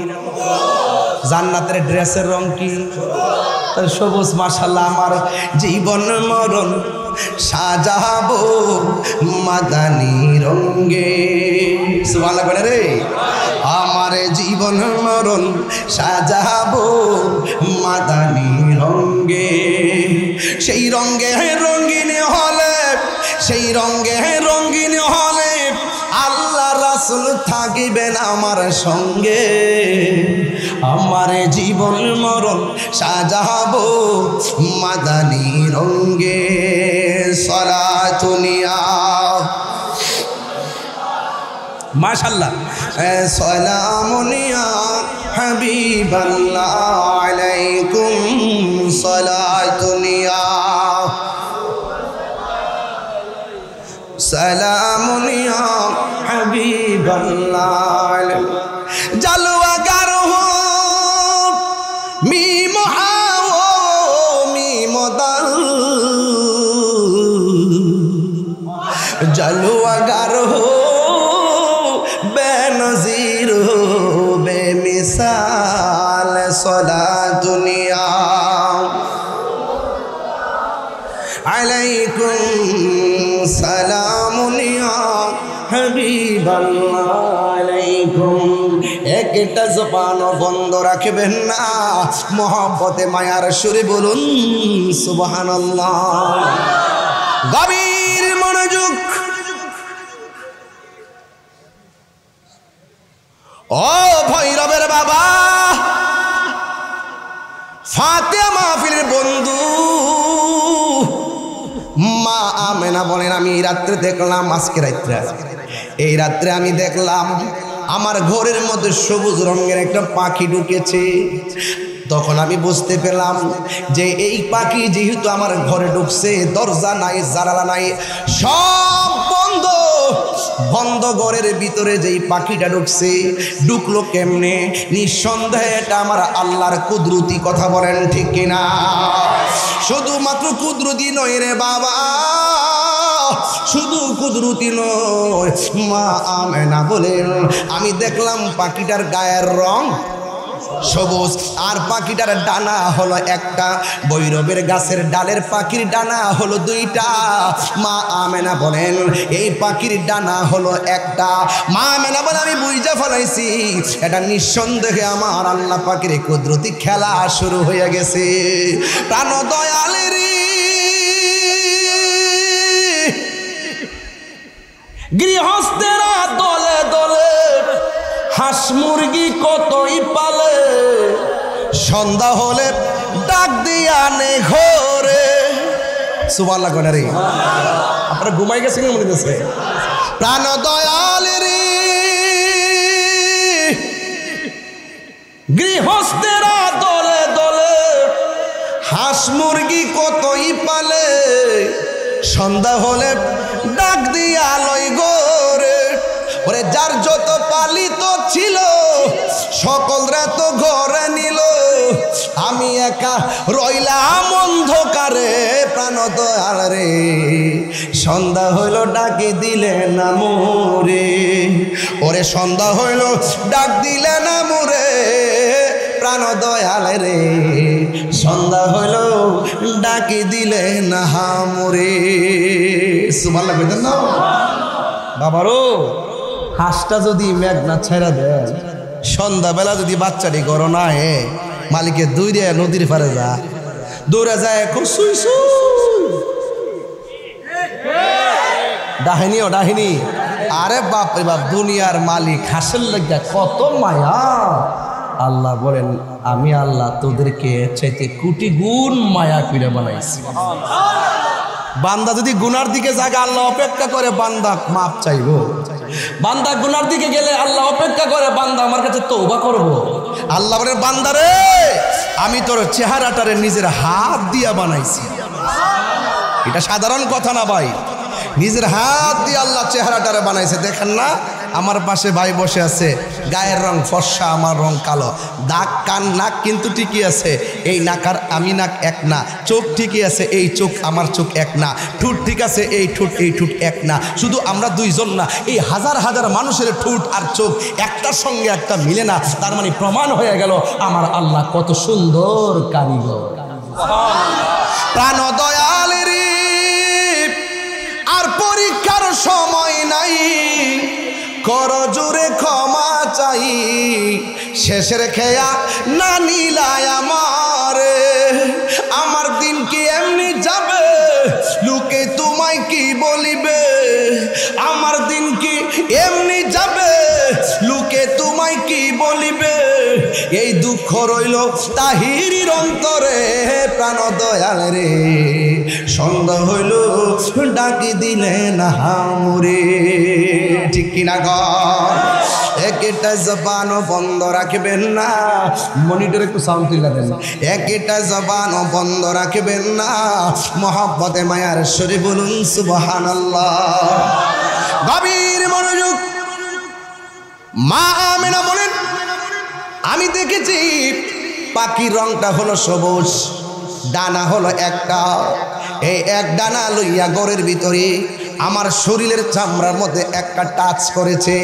জান্নাতের ড্রেসের রং কি? সবুজ। মাশাআল্লাহ, আমার জীবন মরণ সাজাবো মাদানী রঙে। সুবহানাল্লাহ বলে রে, আমার জীবন মরণ সাজাবো মাদানী রঙে। সেই রঙে রঙিন হলে সেই রঙে রঙিন হলে আল্লাহ রাসূল থাকিবেন আমার সঙ্গে। আমার জীবন মরণ সাজাবো মাদানী রঙে। সালাতুনিয়া মাশাআল্লাহ সালামুনিয়া হাবিবাল্লাহ আলাইকুম সালাতুনিয়া সালামুনিয়া হাবিবাল্লাহ জালওয়া গারো মি মহাও মি মদাল জালওয়া গারো বেনজির বেমিসাল সালাতুনিয়া আলাইকুম সালামুনিয়া হাবিবাল্লাহ আলাইকুম। একটা জবান বন্ধ রাখবেন না, মহব্বতে মায়ার সুরে বলুন সুবহানাল্লাহ। গভীর মনোযোগ। ও ভৈরবের বাবা, ফাতেমা মাহফিলের বন্ধু মা আমেনা বলেন, আমি এই রাত্রে দেখলাম, আজকে রাত্রে এই রাত্রে আমি দেখলাম আমার ঘরের মধ্যে সবুজ রঙের একটা পাখি ঢুকেছে। তখন আমি বুঝতে পেলাম যে এই পাখি যেহেতু আমার ঘরে ঢুকছে, দরজা নাই, জানালা নাই, সব বন্ধ। বন্ধ ঘরের ভিতরে যেই পাখিটা ঢুকছে, ঢুকলো কেমনে? নিঃসন্দেহে এটা আমার আল্লাহর কুদরতি। কথা বলেন ঠিক কিনা? শুধুমাত্র কুদরতি নয় রে বাবা, শুধু কুদরতি নয়। মা আমেনা বলেন, আমি দেখলাম পাখিটার গায়ের রং সবুজ, আর পাখিটার ডানা হলো একটা। ভৈরবের গাছের ডালের পাখির ডানা হলো দুইটা। মা আমেনা বলেন, এই পাখির ডানা হলো একটা। মা আমেনা বলে, আমি বুঝা ফেলাইছি এটা নিঃসন্দেহে আমার আল্লাহ পাখির কুদরতি খেলা শুরু হয়ে গেছে। প্রাণ দয়ালের গৃহস্থেরা দলে দলে হাঁস মুরগি কতই পালে, সন্ধ্যা হলে ডাক দিয়া নে ঘরে। সুবহানাল্লাহ কইনা রে, আপনারা ঘুমাই গেছেন মনে হচ্ছে। প্রাণ দয়ালের গৃহস্থেরা দলে দলে হাঁস মুরগি কতই পালে, সন্ধ্যা হলে ডাক দিয়া লই ঘরে। ওরে যার যত পালিত ছিল সকলরা তো ঘরে নিল, আমি একা রইলাম অন্ধকারে। প্রাণ দয়াল রে, সন্ধ্যা হইল ডাকি দিলে না মোরে। ওরে সন্ধ্যা হইল ডাক দিলে না মোরে। প্রাণ দয়াল রে, সন্ধ্যা হইল ডাকি দিলে না মোরে। সুবহানাল্লাহ কইতেন না বাবারো। হাঁসটা যদি মেঘনা ছেড়া দেয়, সন্ধ্যাবেলা যদি বাচ্চাটি গড় না হে, মালিকের দৌড়ে নদীর পারে যা, দৌড়ে যায় খুব সুই সুই। ডাহিনী ও ডাহিনী, আরে বাপ রে বাপ, দুনিয়ার মালিক হাঁসের লাগা কত মায়া। আল্লাহ বলেন, আমি আল্লাহ তোদেরকে চাইতে কোটি গুণ মায়া করে বানাইছি। বান্দা যদি গুনার দিকে জাগে, আল্লাহ অপেক্ষা করে বান্দা মাপ চাইবো। বান্দা গুনার দিকে গেলে আল্লাহ অপেক্ষা করে বান্দা আমার কাছে তওবা করবো। আল্লাহ বলেন, বান্দা রে, আমি তোর চেহারাটারে নিজের হাত দিয়া বানাইছি। এটা সাধারণ কথা না ভাই, নিজের হাত দিয়ে আল্লাহ চেহারাটারে বানাইছে। দেখেন না, আমার পাশে ভাই বসে আছে, গায়ের রং ফর্সা, আমার রং কালো, দাগ, কান, নাক কিন্তু ঠিকই আছে। এই নাকার আমি নাক এক না, চোখ ঠিকই আছে, এই চোখ আমার চোখ এক না, ঠোঁট ঠিক আছে, এই ঠোঁট এক না। শুধু আমরা দুইজন না, এই হাজার হাজার মানুষের ঠোঁট আর চোখ একটার সঙ্গে একটা মিলে না। তার মানে প্রমাণ হয়ে গেল আমার আল্লাহ কত সুন্দর কারিগর। প্রাণ দয়ালের আর পরীক্ষার সময় নাই, কর জোরে ক্ষমা চাই। শেষের খেয়া না নিলায় আমার দিন কি এমনি যাবে, লোকে তোমায় কি বলিবে। রইল তাহিরির অন্তরে প্রাণ দয়াল রে সন্ধ্যা হইল ডাকি দিলে না হামরে ঠিক কিনা গর একটা জবানও বন্ধ রাখবেন না মনিটর একটু সাউন্ড তুলে দেন একটা জবানও বন্ধ রাখবেন না মহব্বতে মায়ার শরী বলুন সুবহানাল্লাহ গভীর মনোযোগ মা আমেনা বলেন আমি দেখেছি পাখির রংটা হলো সবুজ ডানা হলো একটা এই এক ডানা লইয়া ঘরের ভিতরে আমার শরীরের চামড়ার মধ্যে একটা টাচ করেছে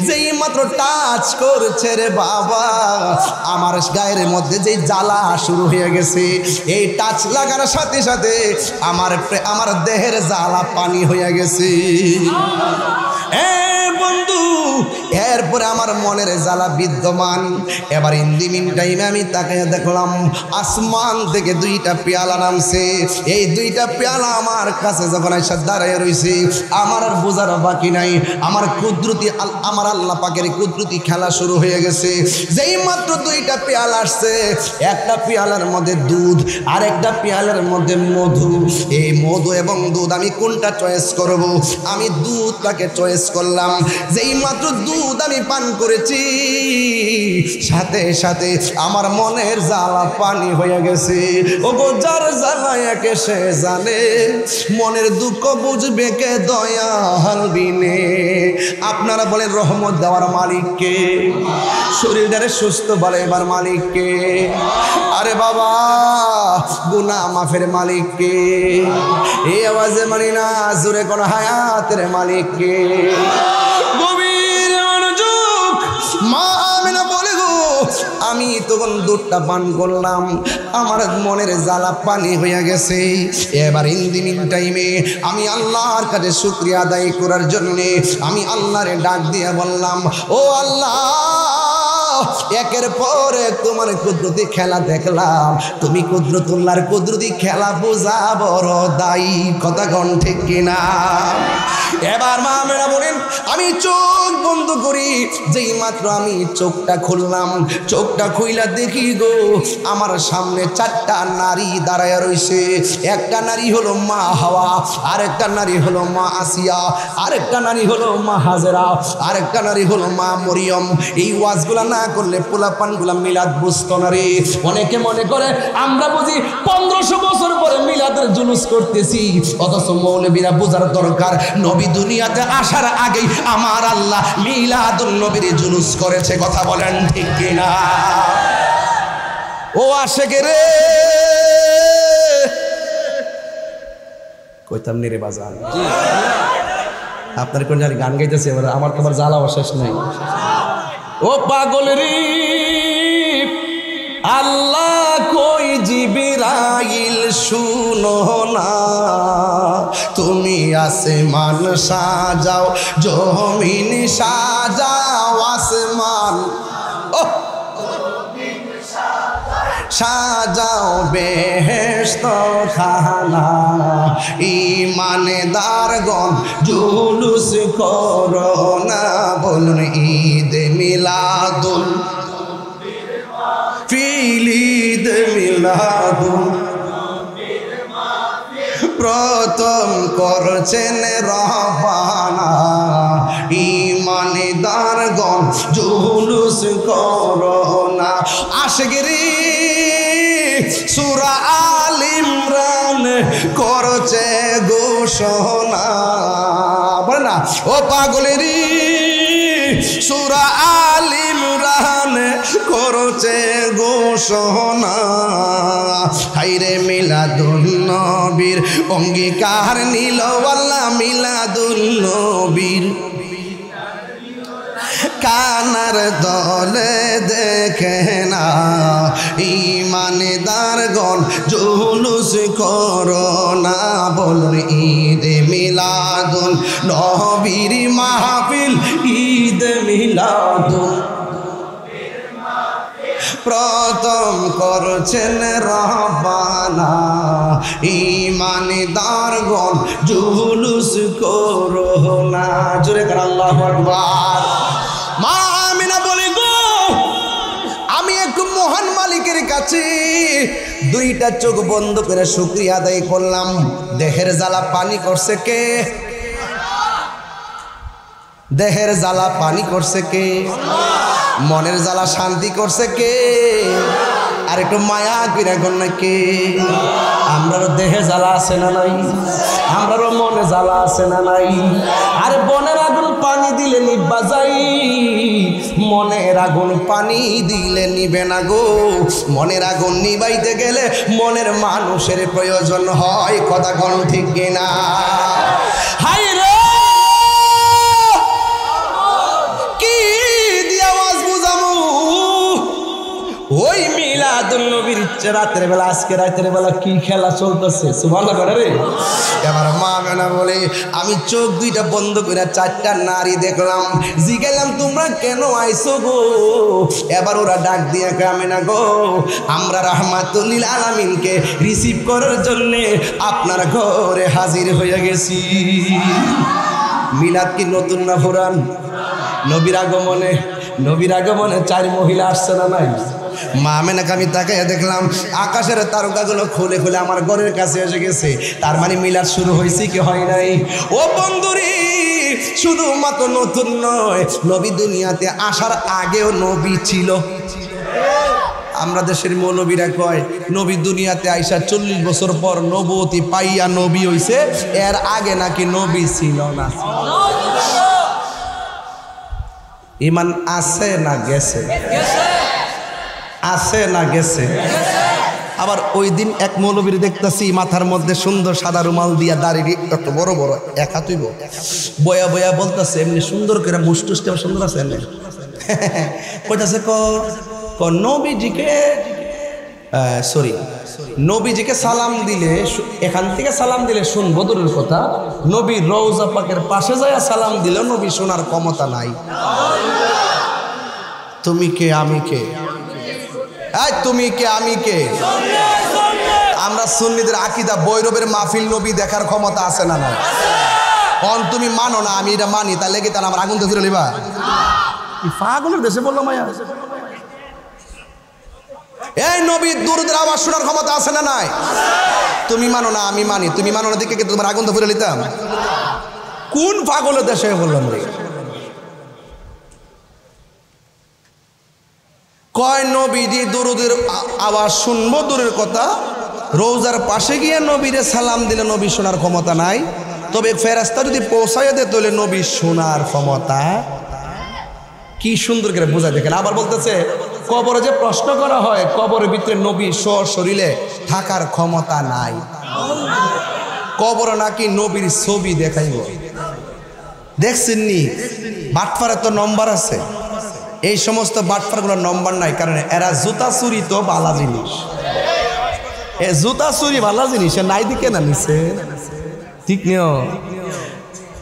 যেই মাত্র টাচ করেছে রে বাবা আমার গায়ের মধ্যে যেই জ্বালা শুরু হয়ে গেছে এই টাচ লাগার সাথে সাথে আমার দেহের জ্বালা পানি হয়ে গেছে বন্ধু এরপরে আমার মনের জ্বালা বিদ্যমান এবার ইন দি মিন টাইমে আমি তাকে দেখলাম আসমান থেকে দুইটা পেয়ালা নামছে এই দুইটা পেয়ালা আমার কাছে যখন এসে দাঁড়ায় রয়েছে আমার আর বোঝার বাকি নাই আমার কুদরতি আমার আল্লাহ পাকের কুদরতি খেলা শুরু হয়ে গেছে যেই মাত্র দুইটা পেয়ালা আসছে একটা পেয়ালার মধ্যে দুধ আর একটা পেয়ালার মধ্যে মধু এই মধু এবং দুধ আমি কোনটা চয়েস করব আমি দুধটাকে চয়েস করলাম যেই মাত্র দুধ আমি পান করেছি সাথে সাথে আমার মনের জ্বালা পানি হয়ে গেছে ও গো যার জ্বালা একে সে জানে মনের দুঃখ বুঝবে কে দয়াল বিনে আপনারা বলেন রহমত দেওয়ার মালিককে শরীরটারে সুস্থ বানাইবার মালিককে আরে বাবা গুনাহ মাফের মালিককে এই আওয়াজে মানি না জোরে কোন হায়াতের মালিককে গভীর মনোযোগ মা আমেনা বলে গো আমি তখন দুধটা পান করলাম আমার মনের জ্বালা পানি হয়ে গেছে এবার ইন দি মিন টাইমে আমি আল্লাহর কাছে শুকরিয়া আদায় করার জন্য আমি আল্লাহরে ডাক দিয়ে বললাম ও আল্লাহ একের পর এক তোমার কুদরতি খেলা দেখলাম তুমি কুদরতুল্লাহর কুদরতি খেলা বোঝা বড় দায়ী কথা কোন ঠিক কিনা এবার মা মেরা বলেন আমি চোখ বন্ধ করি যেই মাত্র আমি চোখটা খুললাম চোখটা খুইলা দেখি গো আমার সামনে চারটা নারী দাঁড়ায় রয়েছে একটা নারী হলো মা হাওয়া আরেকটা নারী হলো মা আসিয়া আরেকটা নারী হলো মা হাজেরা আরেকটা নারী হলো মা মরিয়ম এই ওয়াজগুলা না করলে পোলাপানগুলা মিলাদ বুঝতো না রে অনেকে মনে করে আমরা বুঝি 1500 বছর পরে মিলাদের জুলুস করতেছি অথচ মৌলবীরা বোঝার দরকার নবী দুনিয়াতে আসার আগেই আমার আল্লাহ মিলাদুন নবীর জুলুস করেছে কথা বলেন ঠিক কিনা ও আশেকে রে কইতাম নি রে বাজান আপনার কোন জানি গান গাইতেছে এবার আমার তোমার জ্বালা শেষ নাই ও পাগল রে আল্লাহ কই জিবরাইল শুনো না তুমি আসমান সাজাও জমিন সাজাও আসমান সাজাও বেহেশত খানা ঈমানদারগণ জুলুস করো না বলুন ঈদ মিলাদুল ফিলিদ মিলাদুল প্রথম করছেন রহবানা ঈমানদারগণ জুলুস করো না আশগিরি সূরা আল ইমরান করছে ঘোষণা বল না ও পাগলেরি সূরা আল ইমরান করছে ঘোষণা হাইরে মিলাদুন নবীর অঙ্গীকার নিল আল্লাহ মিলাদুন নবীর কানার দলে দেখে না ঈমানদারগণ জুলুস করো না বলুন ঈদ মিলাদুন নবীর মাহফিল ঈদ মিলাদুন প্রথম করছেন রহবানা ঈমানদারগণ জুলুস করো না জোরে কর আল্লাহু আকবার মা আমিনা বলে গো আমি এক মহান মালিক কাছে দুইটা চোখ বন্ধ করে শুকরিয়া আদায় করলাম। দেহের জ্বালা পানি করছে কে? দেহের জ্বালা পানি করছে কে? মনের জ্বালা শান্তি করছে কে? আর একটু মায়া কইরা গন্না কে? আমরারও দেহে জ্বালা আছে না নাই? আমরারও মনে জ্বালা আছে না নাই? আরে বনের আগুন পানি দিলে নিভা যাই, মনের আগুন পানি দিলে নিবে না গো। মনের আগুন নিবাইতে গেলে মনের মানুষের প্রয়োজন হয়, কথা কোন ঠিক কিনা? হাই রে কি দিয়া আওয়াজ বুঝামু? ওই মিলাদুন নবীর রাতের বেলা, আজকে রাতের বেলা কি খেলা চলতেছে সুবহানাল্লাহ করে রে। এবার মা মেনা বলে আমি চোখ দুইটা বন্ধ করে চারটা নারী দেখলাম, জিগাইলাম তোমরা কেন আইছো গো? এবার ওরা ডাক দিয়ে কামে না গো, আমরা রাহমাতুল লিল আলামিনকে রিসিভ করার জন্য আপনার ঘরে হাজির হয়ে গেছি। মিলাদ কি নতুন না পুরান? নবীর আগমনে চার মহিলা আসছে না নাই? মা মেনাকে আমি তাকাইয়া দেখলাম আকাশের তারকাগুলো খুলে খুলে আমার ঘরের কাছে এসে গেছে। তার মানে মিলাদ শুরু হয়েছে কি হয় নাই? ও বন্ধুরি, শুধুমাত্র নতুন নয়, নবী দুনিয়াতে আসার আগেও নবী ছিল। আমরা দেশের মৌলবীরা কয় নবী দুনিয়াতে আইসা 40 বছর পর নবুয়তি পাইয়া নবী হইছে, এর আগে নাকি নবী ছিল না। ইমান আছে না গেছে? আছে না গেছে? আবার ওই দিন এক মৌলবীর দেখতেছি মাথার মধ্যে সুন্দর সাদা রুমাল দিয়া দাঁড়িয়ে একটু বড় বড় এক হাতুইব বয়া বয়া বলতেছে, এমনি সুন্দর করে মুষ্টুসটা সুন্দর আছে এমনি কইতাছে ক নবীজিকে নবীজিকে সালাম দিলে, এখান থেকে সালাম দিলে শুনবো দূরের কথা, নবী রওজা পাকের পাশে যায় সালাম দিলে নবী শোনার ক্ষমতা নাই। তুমি কে আমি কে? তুমি কে আমি কে? আমরা সুন্নিদের আকীদা বৈরবের মাহফিল নবী দেখার ক্ষমতা আছে না নাই? কোন তুমি মানো না, আমি এটা মানি, তাহলে কি তার আমার আগুন তো ফিরে লিবা? পাগলের দেশে বললো মায়া। এই নবীর দুরুদের আওয়াজ শোনার ক্ষমতা আছে না নাই? তুমি মানো না আমি মানি, তুমি মানো না দিকে তোমার আগুন তো ফিরে লিতাম? কোন পাগলের দেশে বললাম রে? কয় নবীজি দুরুদের আওয়াজ শুনবো দূরের কথা, রোজার পাশে গিয়ে নবীরে সালাম দিলে নবী শোনার ক্ষমতা নাই, তবে ফেরেশতা যদি পৌঁছায় দেয় তাহলে নবী শোনার ক্ষমতা। কি সুন্দর করে বোঝা দেখেন। আবার বলতেছে কবরে যে প্রশ্ন করা হয়, কবরের ভিতরে নবী শরীরে থাকার ক্ষমতা নাই। কবরে নাকি নবীর ছবি দেখাইব। দেখছেননি? বাটফারে তো নম্বর আছে, এই সমস্ত বাটফারগুলোর নম্বর নাই, কারণ এরা জুতা চুরি তো ভালো জিনিস, এ জুতা চুরি ভালো জিনিস নাই দিকে না নিছে, ঠিক নিও,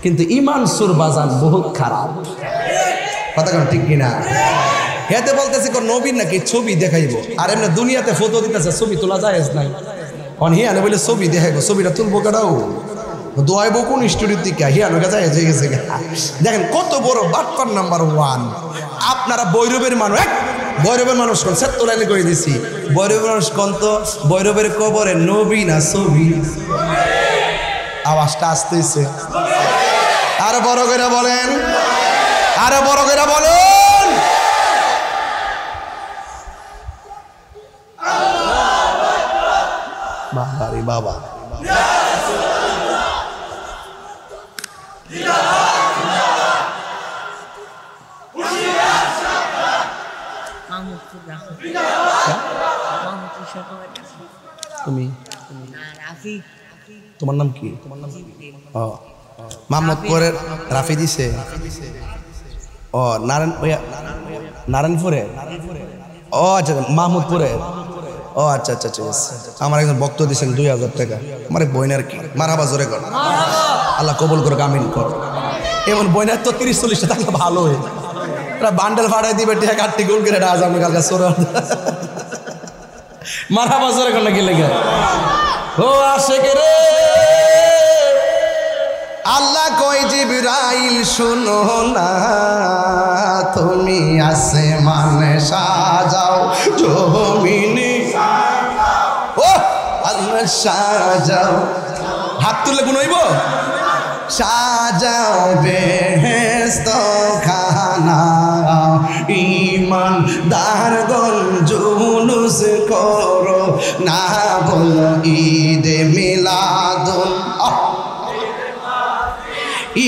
কিন্তু ইমান সুর বাজান বহুত খারাপ, কথা কেন ঠিক কিনা? হেতে বলতেছে নবীর নাকি ছবি দেখাইব, আর এমনি দুনিয়াতে ফটো দিতেছে, ছবি তোলা যায় নাই, অন হিয়ানে বলে ছবি দেখাইব, ছবিটা তুলবো কেটাও দোয়াইব কোন স্টুডিও থেকে হিয়ানো যায় গেছে। দেখেন কত বড় বাটপার নাম্বার 1। আপনারা বৈরবের মানুষ, বৈরবের মানুষ কোন সে তোলাইলে করে দিছি, বৈরবের মানুষ কোন তো বৈরবের কবরে নবী না ছবি? আওয়াজটা আসতেছে, আরো বড় করে বলেন, আরো বড় করে বলেন। বাবা রে বাবা, তুমি তোমার নাম কি? মোহাম্মদপুরের রাফি দিছে। ও নারায়ণপুরে, ও আচ্ছা মাহমুদপুরে, ও আচ্ছা আচ্ছা ঠিক আছে। আমার একজন বক্তব্য দিয়েছেন 2000 টাকা, আমার বইনার কি মারাবা জোরে কর, আল্লাহ কবুল করে আমিন কর। এমন বইনার তো 30-40 টাকা ভালো হয়ে বান্ডেল ভাড়ায় দিবে, টিয়া কাটটি গোল করে আজ আমি কালকে সোর মারাবা জোরে কর না গেলে ও আশেক রে। আল্লাহ কয় জিবরাইল শুনো না, তুমি আসমানে সাজাও জমিনে সাজাও, হাত তুললে গুণ হইব, সাজাও বেহেশত খানা, ইমানদারগণ জুলুস করো না, বলো ঈদে মিলাদুন,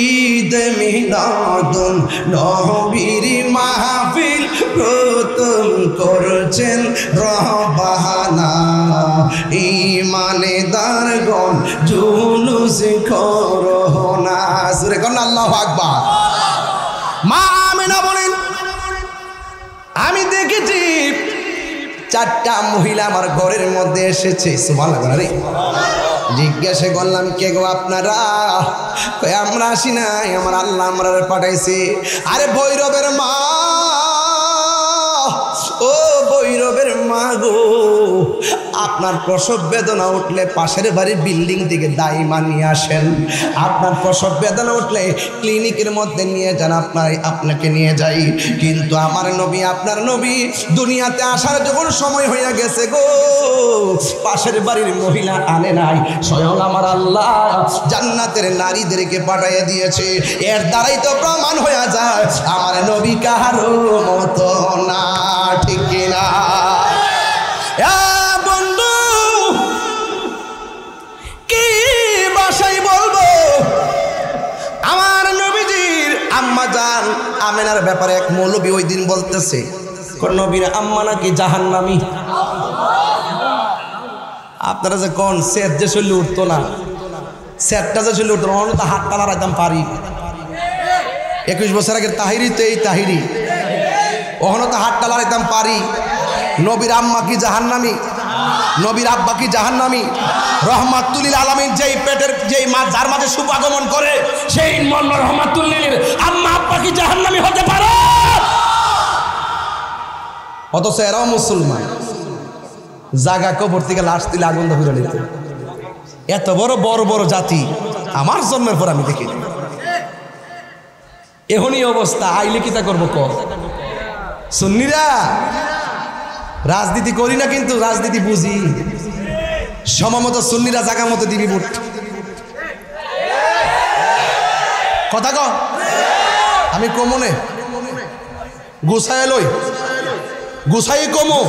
ঈদ মিলাদুন নবীর মাহফিল প্রথম করছেন রবানা, ঈমানদারগণ জুলুস করো না। সুরে কোন আল্লাহু আকবার। মা আমিনা বলেন, আমি দেখেছি 4টা মহিলা আমার ঘরের মধ্যে এসেছে। সুবহানাল্লাহ। রে জিজ্ঞাসা করলাম, কে গো আপনারা? কই আমরা আসি নাই, আমার আল্লাহ আমরা পাঠাইছে। আরে ভৈরবের মা, ও ভৈরবের মা গো, আপনার প্রসব বেদনা উঠলে পাশের বাড়ির বিল্ডিং থেকে দাইমা নিয়ে আসেন, আপনার প্রসব বেদনা উঠলে ক্লিনিকের মধ্যে নিয়ে যান, আপনাকে নিয়ে যাই। কিন্তু আমার নবী, আপনার নবী দুনিয়াতে আসার যখন সময় হইয়া গেছে গো, পাশের বাড়ির মহিলা আনে নাই, স্বয়ং আমার আল্লাহ জান্নাতের নারীদেরকে পাঠিয়ে দিয়েছে। এর দ্বারাই তো প্রমাণ হয়ে যায় আমার নবী কাহারও মতো না, ঠিক কিনা? বন্ধু কি ভাষায় বলবো, আমার নবীজির আম্মা জান আমেনার ব্যাপারে এক মৌলবী ওই দিন বলতেছে, নবীর আম্মা নাকি জাহান্নামী। আপনারা যে কোন সেট যে চলে উঠতো না, সেটটা যে চলে উঠতো না, তো হাত তালা রাখতাম পারি। 21 বছর আগের তাহিরি তো এই তাহিরি, ওখানে তো হাত তালা রাখতাম পারি। নবীর আম্মা কি জাহান্নামী? নবীর আব্বা কি জাহান্নামী? রহমাতুল লিল আলামিন যেই পেটের যেই মা যার মাঝে শুভাগমন করে সেই রহমাতুল লিল আম্মা আব্বা কি জাহান্নামী হতে পারে? অথচ এরাও মুসলমান, জাগা কবর থেকে লাশ দিলে আগুন ধরে নিত। এত বড় বড় বড় জাতি আমার জন্মের পর আমি দেখি। এখনই অবস্থা, আইলে কি তা করবো? ক সুন্নিরা রাজনীতি করি না, কিন্তু রাজনীতি বুঝি। সময়মতো সুন্নিরা জায়গা মতো দিবি ভোট। কথা ক, আমি কমনে গুছাই লই, গুছাই কমো,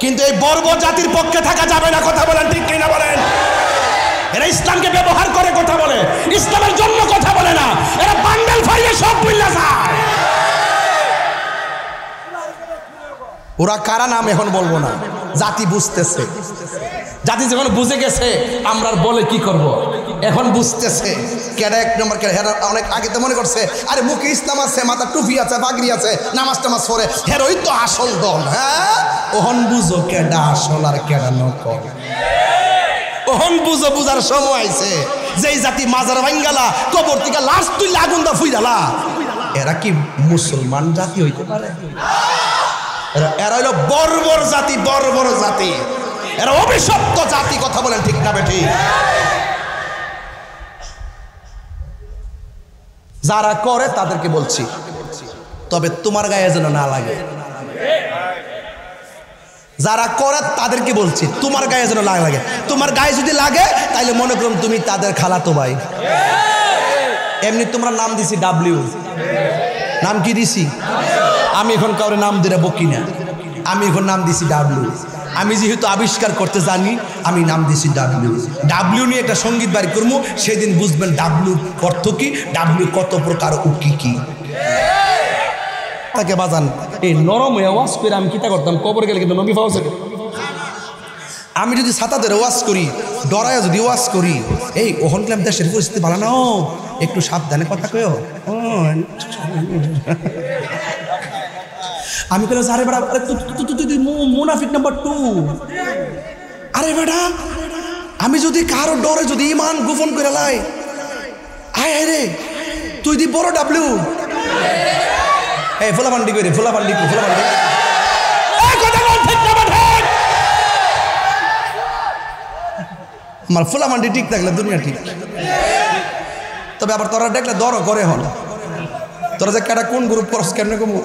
কিন্তু এই বর্বর জাতির পক্ষে থাকা যাবে না। কথা বলেন, ঠিক কিনা বলেন? এরা ইসলামকে ব্যবহার করে কথা বলে, ইসলামের জন্য কথা বলে না। এরা বান্ডেল ফাইলে সব বুঝলা যায়। ওরা কারা নাম এখন বলবো না, জাতি বুঝতেছে। জাতি যখন বুঝে গেছে আমরা বলে কি করব, এখন বুঝতেছে কেডা এক নম্বর কেডা। অনেক আগে তো মনে করছে আরে মুখে ইসলাম আছে, মাথা টুপি আছে, বাগরি আছে, নামাজ টামাজ পড়ে, হেরোই তো আসল দল। হ্যাঁ, ওহন বুঝো কেডা আসল আর কেডা নকল। ওহন বুঝো, বুঝার সময় আইছে। যেই জাতি মাজার ভাঙ্গালা, কবর থেকে লাশ তুই আগুন দা ফুইরালা, এরা কি মুসলমান জাতি হইতে পারে? এরা হইল বর্বর জাতি, বর্বর জাতি, এরা অভিশপ্ত জাতি। কথা বলেন, ঠিক না বেঠিক? যারা করে তাদেরকে বলছি, তবে তোমার গায়ে যেন না লাগে। যারা করে তাদেরকে বলছি, তোমার গায়ে যেন না লাগে। তোমার গায়ে যদি লাগে তাইলে মনে করুন তুমি তাদের খালাতো ভাই। এমনি তোমরা নাম দিছি ডাব্লিউ, নাম কি দিছি? আমি এখন কাউরে নাম দিলে বকি না, আমি এখন নাম দিছি ডাব্লিউ। আমি যেহেতু আবিষ্কার করতে জানি, আমি নাম দিছি ডাব্লিউ। ডাব্লিউ নিয়ে একটা সঙ্গীত বাড়ি করবো, সেদিন বুঝবেন ডাব্লিউ অর্থ কি, ডাব্লিউ কত প্রকার, ও কি কি। তাকে বাজান এই নরম ওয়াজ করে আমি কিতা করতাম, কবর গেলে কিন্তু নবী পাওয়া যাবে। আমি যদি ছাতাদের ওয়াজ করি, ডরায় যদি ওয়াজ করি, এই ওহন ক্লাম দেশের পরিস্থিতি ভালো না, একটু সাবধানে কথা কয়ও। আমি বললাম আরে বেটা, তুই মুনাফিক নাম্বার 2। আরে বেটা, আমি যদি কারো ডরে যদি ইমান গোপন করে লাই, আয় রে তুই দি বড় ডাব্লিউ। এই ফোলাফান্ডি করে, ফোলাফান্ডি ফোলাফান্ডি, আমার ফোলাফান্ডি ঠিক থাকলে দুনিয়া ঠিক। তবে আবার তোরা দেখলে দরও করে হল, তোরা যে কেটা কোন গ্রুপ করস কেন কমু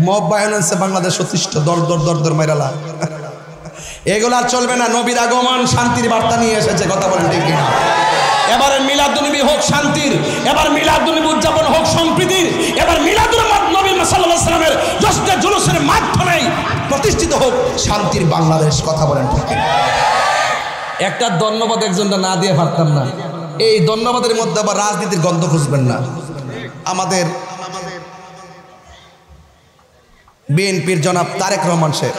মব ভায়োলেন্সে বাংলাদেশ অতিষ্ঠ, দর দর দর দর মাইরালা। এগুলো আর চলবে না। নবীর আগমন শান্তির বার্তা নিয়ে এসেছে, কথা বলেন ঠিক কিনা? এবারে মিলাদুন্নবী হোক শান্তির, এবার মিলাদুন্নবী উদযাপন হোক সম্প্রীতির, এবার মিলাদুন নবী সাল্লাল্লাহু আলাইহি ওয়াসাল্লামের জশ্নে জুলুসের মাধ্যমে প্রতিষ্ঠিত হোক শান্তির বাংলাদেশ, কথা বলেন ঠিক কিনা? একটা ধন্যবাদ একজনটা না দিয়ে পারতাম না। এই ধন্যবাদের মধ্যে আবার রাজনীতির গন্ধ খুঁজবেন না। আমাদের বিএনপির জনাব তারেক রহমান সাহেব,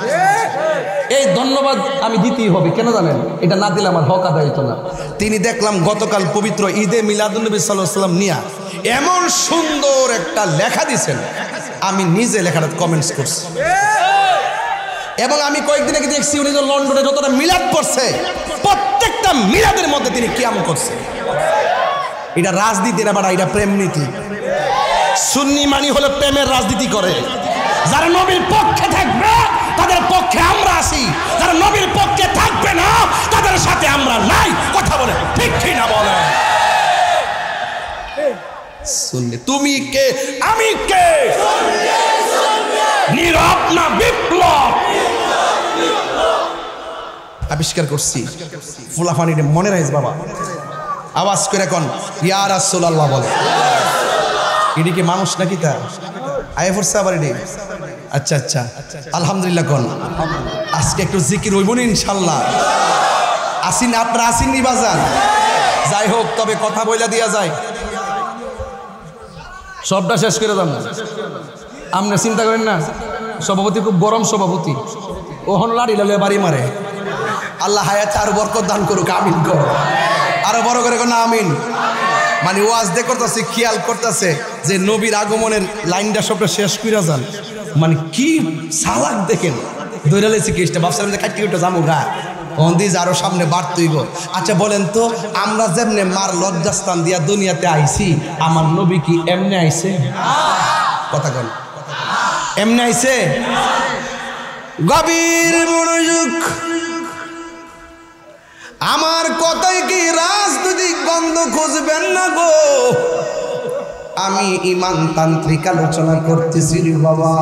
এই ধন্যবাদ আমি দিতেই হবে। কেন জানেন? এটা না দিলে আমার হক আদায় হতো না। তিনি দেখলাম গতকাল পবিত্র ঈদে মিলাদুন্নবী সাল্লাল্লাহু আলাইহি ওয়াসাল্লাম নিয়া এমন সুন্দর একটা লেখা দিয়েছেন, আমি নিজে লেখাটা কমেন্টস করছি। এবং আমি কয়েকদিন আগে দেখছি উনি লন্ডনে যতটা মিলাদ পড়ছে, প্রত্যেকটা মিলাদের মধ্যে তিনি কিয়াম করছে। এটা রাজনীতি না বাড়া, এটা প্রেম নীতি। সুন্নি মানি হলে প্রেমের রাজনীতি করে। যারা নবীর পক্ষে থাকবে তাদের পক্ষে আমরা আছি, যারা নবীর পক্ষে থাকবে না তাদের সাথে আমরা নাই, কথা বলে ঠিক কি না বলে? সুন্নি তুমি কে আমি কে, নীরব না বিপ্লব আবিষ্কার করছি। ফুলাফানির মনে রাইজ বাবা, আওয়াজ করে কোন ইয়া রাসূলুল্লাহ বলে। এটি কি মানুষ নাকি? তা আয় পড়ছে আবার এটি। আচ্ছা আচ্ছা, আলহামদুলিল্লাহ কোন। আজকে একটু জিকির হইব না ইনশাল্লাহ। আসিন আপনারা আসিননি বাজান। যাই হোক, তবে কথা বইলা দিয়া যায়, সবটা শেষ করে দাম না। আপনি চিন্তা করেন না, সভাপতি খুব গরম সভাপতি, ওহন লাড়ি লালে বাড়ি মারে। আল্লাহ হায়াতে আরো বরকত দান করুক, আমিন কর। আরো বড় করে না আমিন। মানে ওয়াজ দে করতেছে, খেয়াল করতেছে যে নবীর আগমনের লাইনটা সবটা শেষ কইরা যান। মানে কি সালাক দেখেন, দৈরা লেছি কেসটা ভাবছিলাম যে কাটি উঠে যাবো গা, অন্দিজ আরো সামনে বাড়তইব। আচ্ছা বলেন তো, আমরা যেমনে মার লজ্জাস্থান দিয়া দুনিয়াতে আইছি, আমার নবী কি এমনি আইছে? কথা কন, এমনি আইছে? গভীর মনোযোগ। আমার কথাই কি রাজনৈতিক গন্ধ খুঁজবেন না গো। আমি ইমান তান্ত্রিক আলোচনা করতেছি রে বাবা।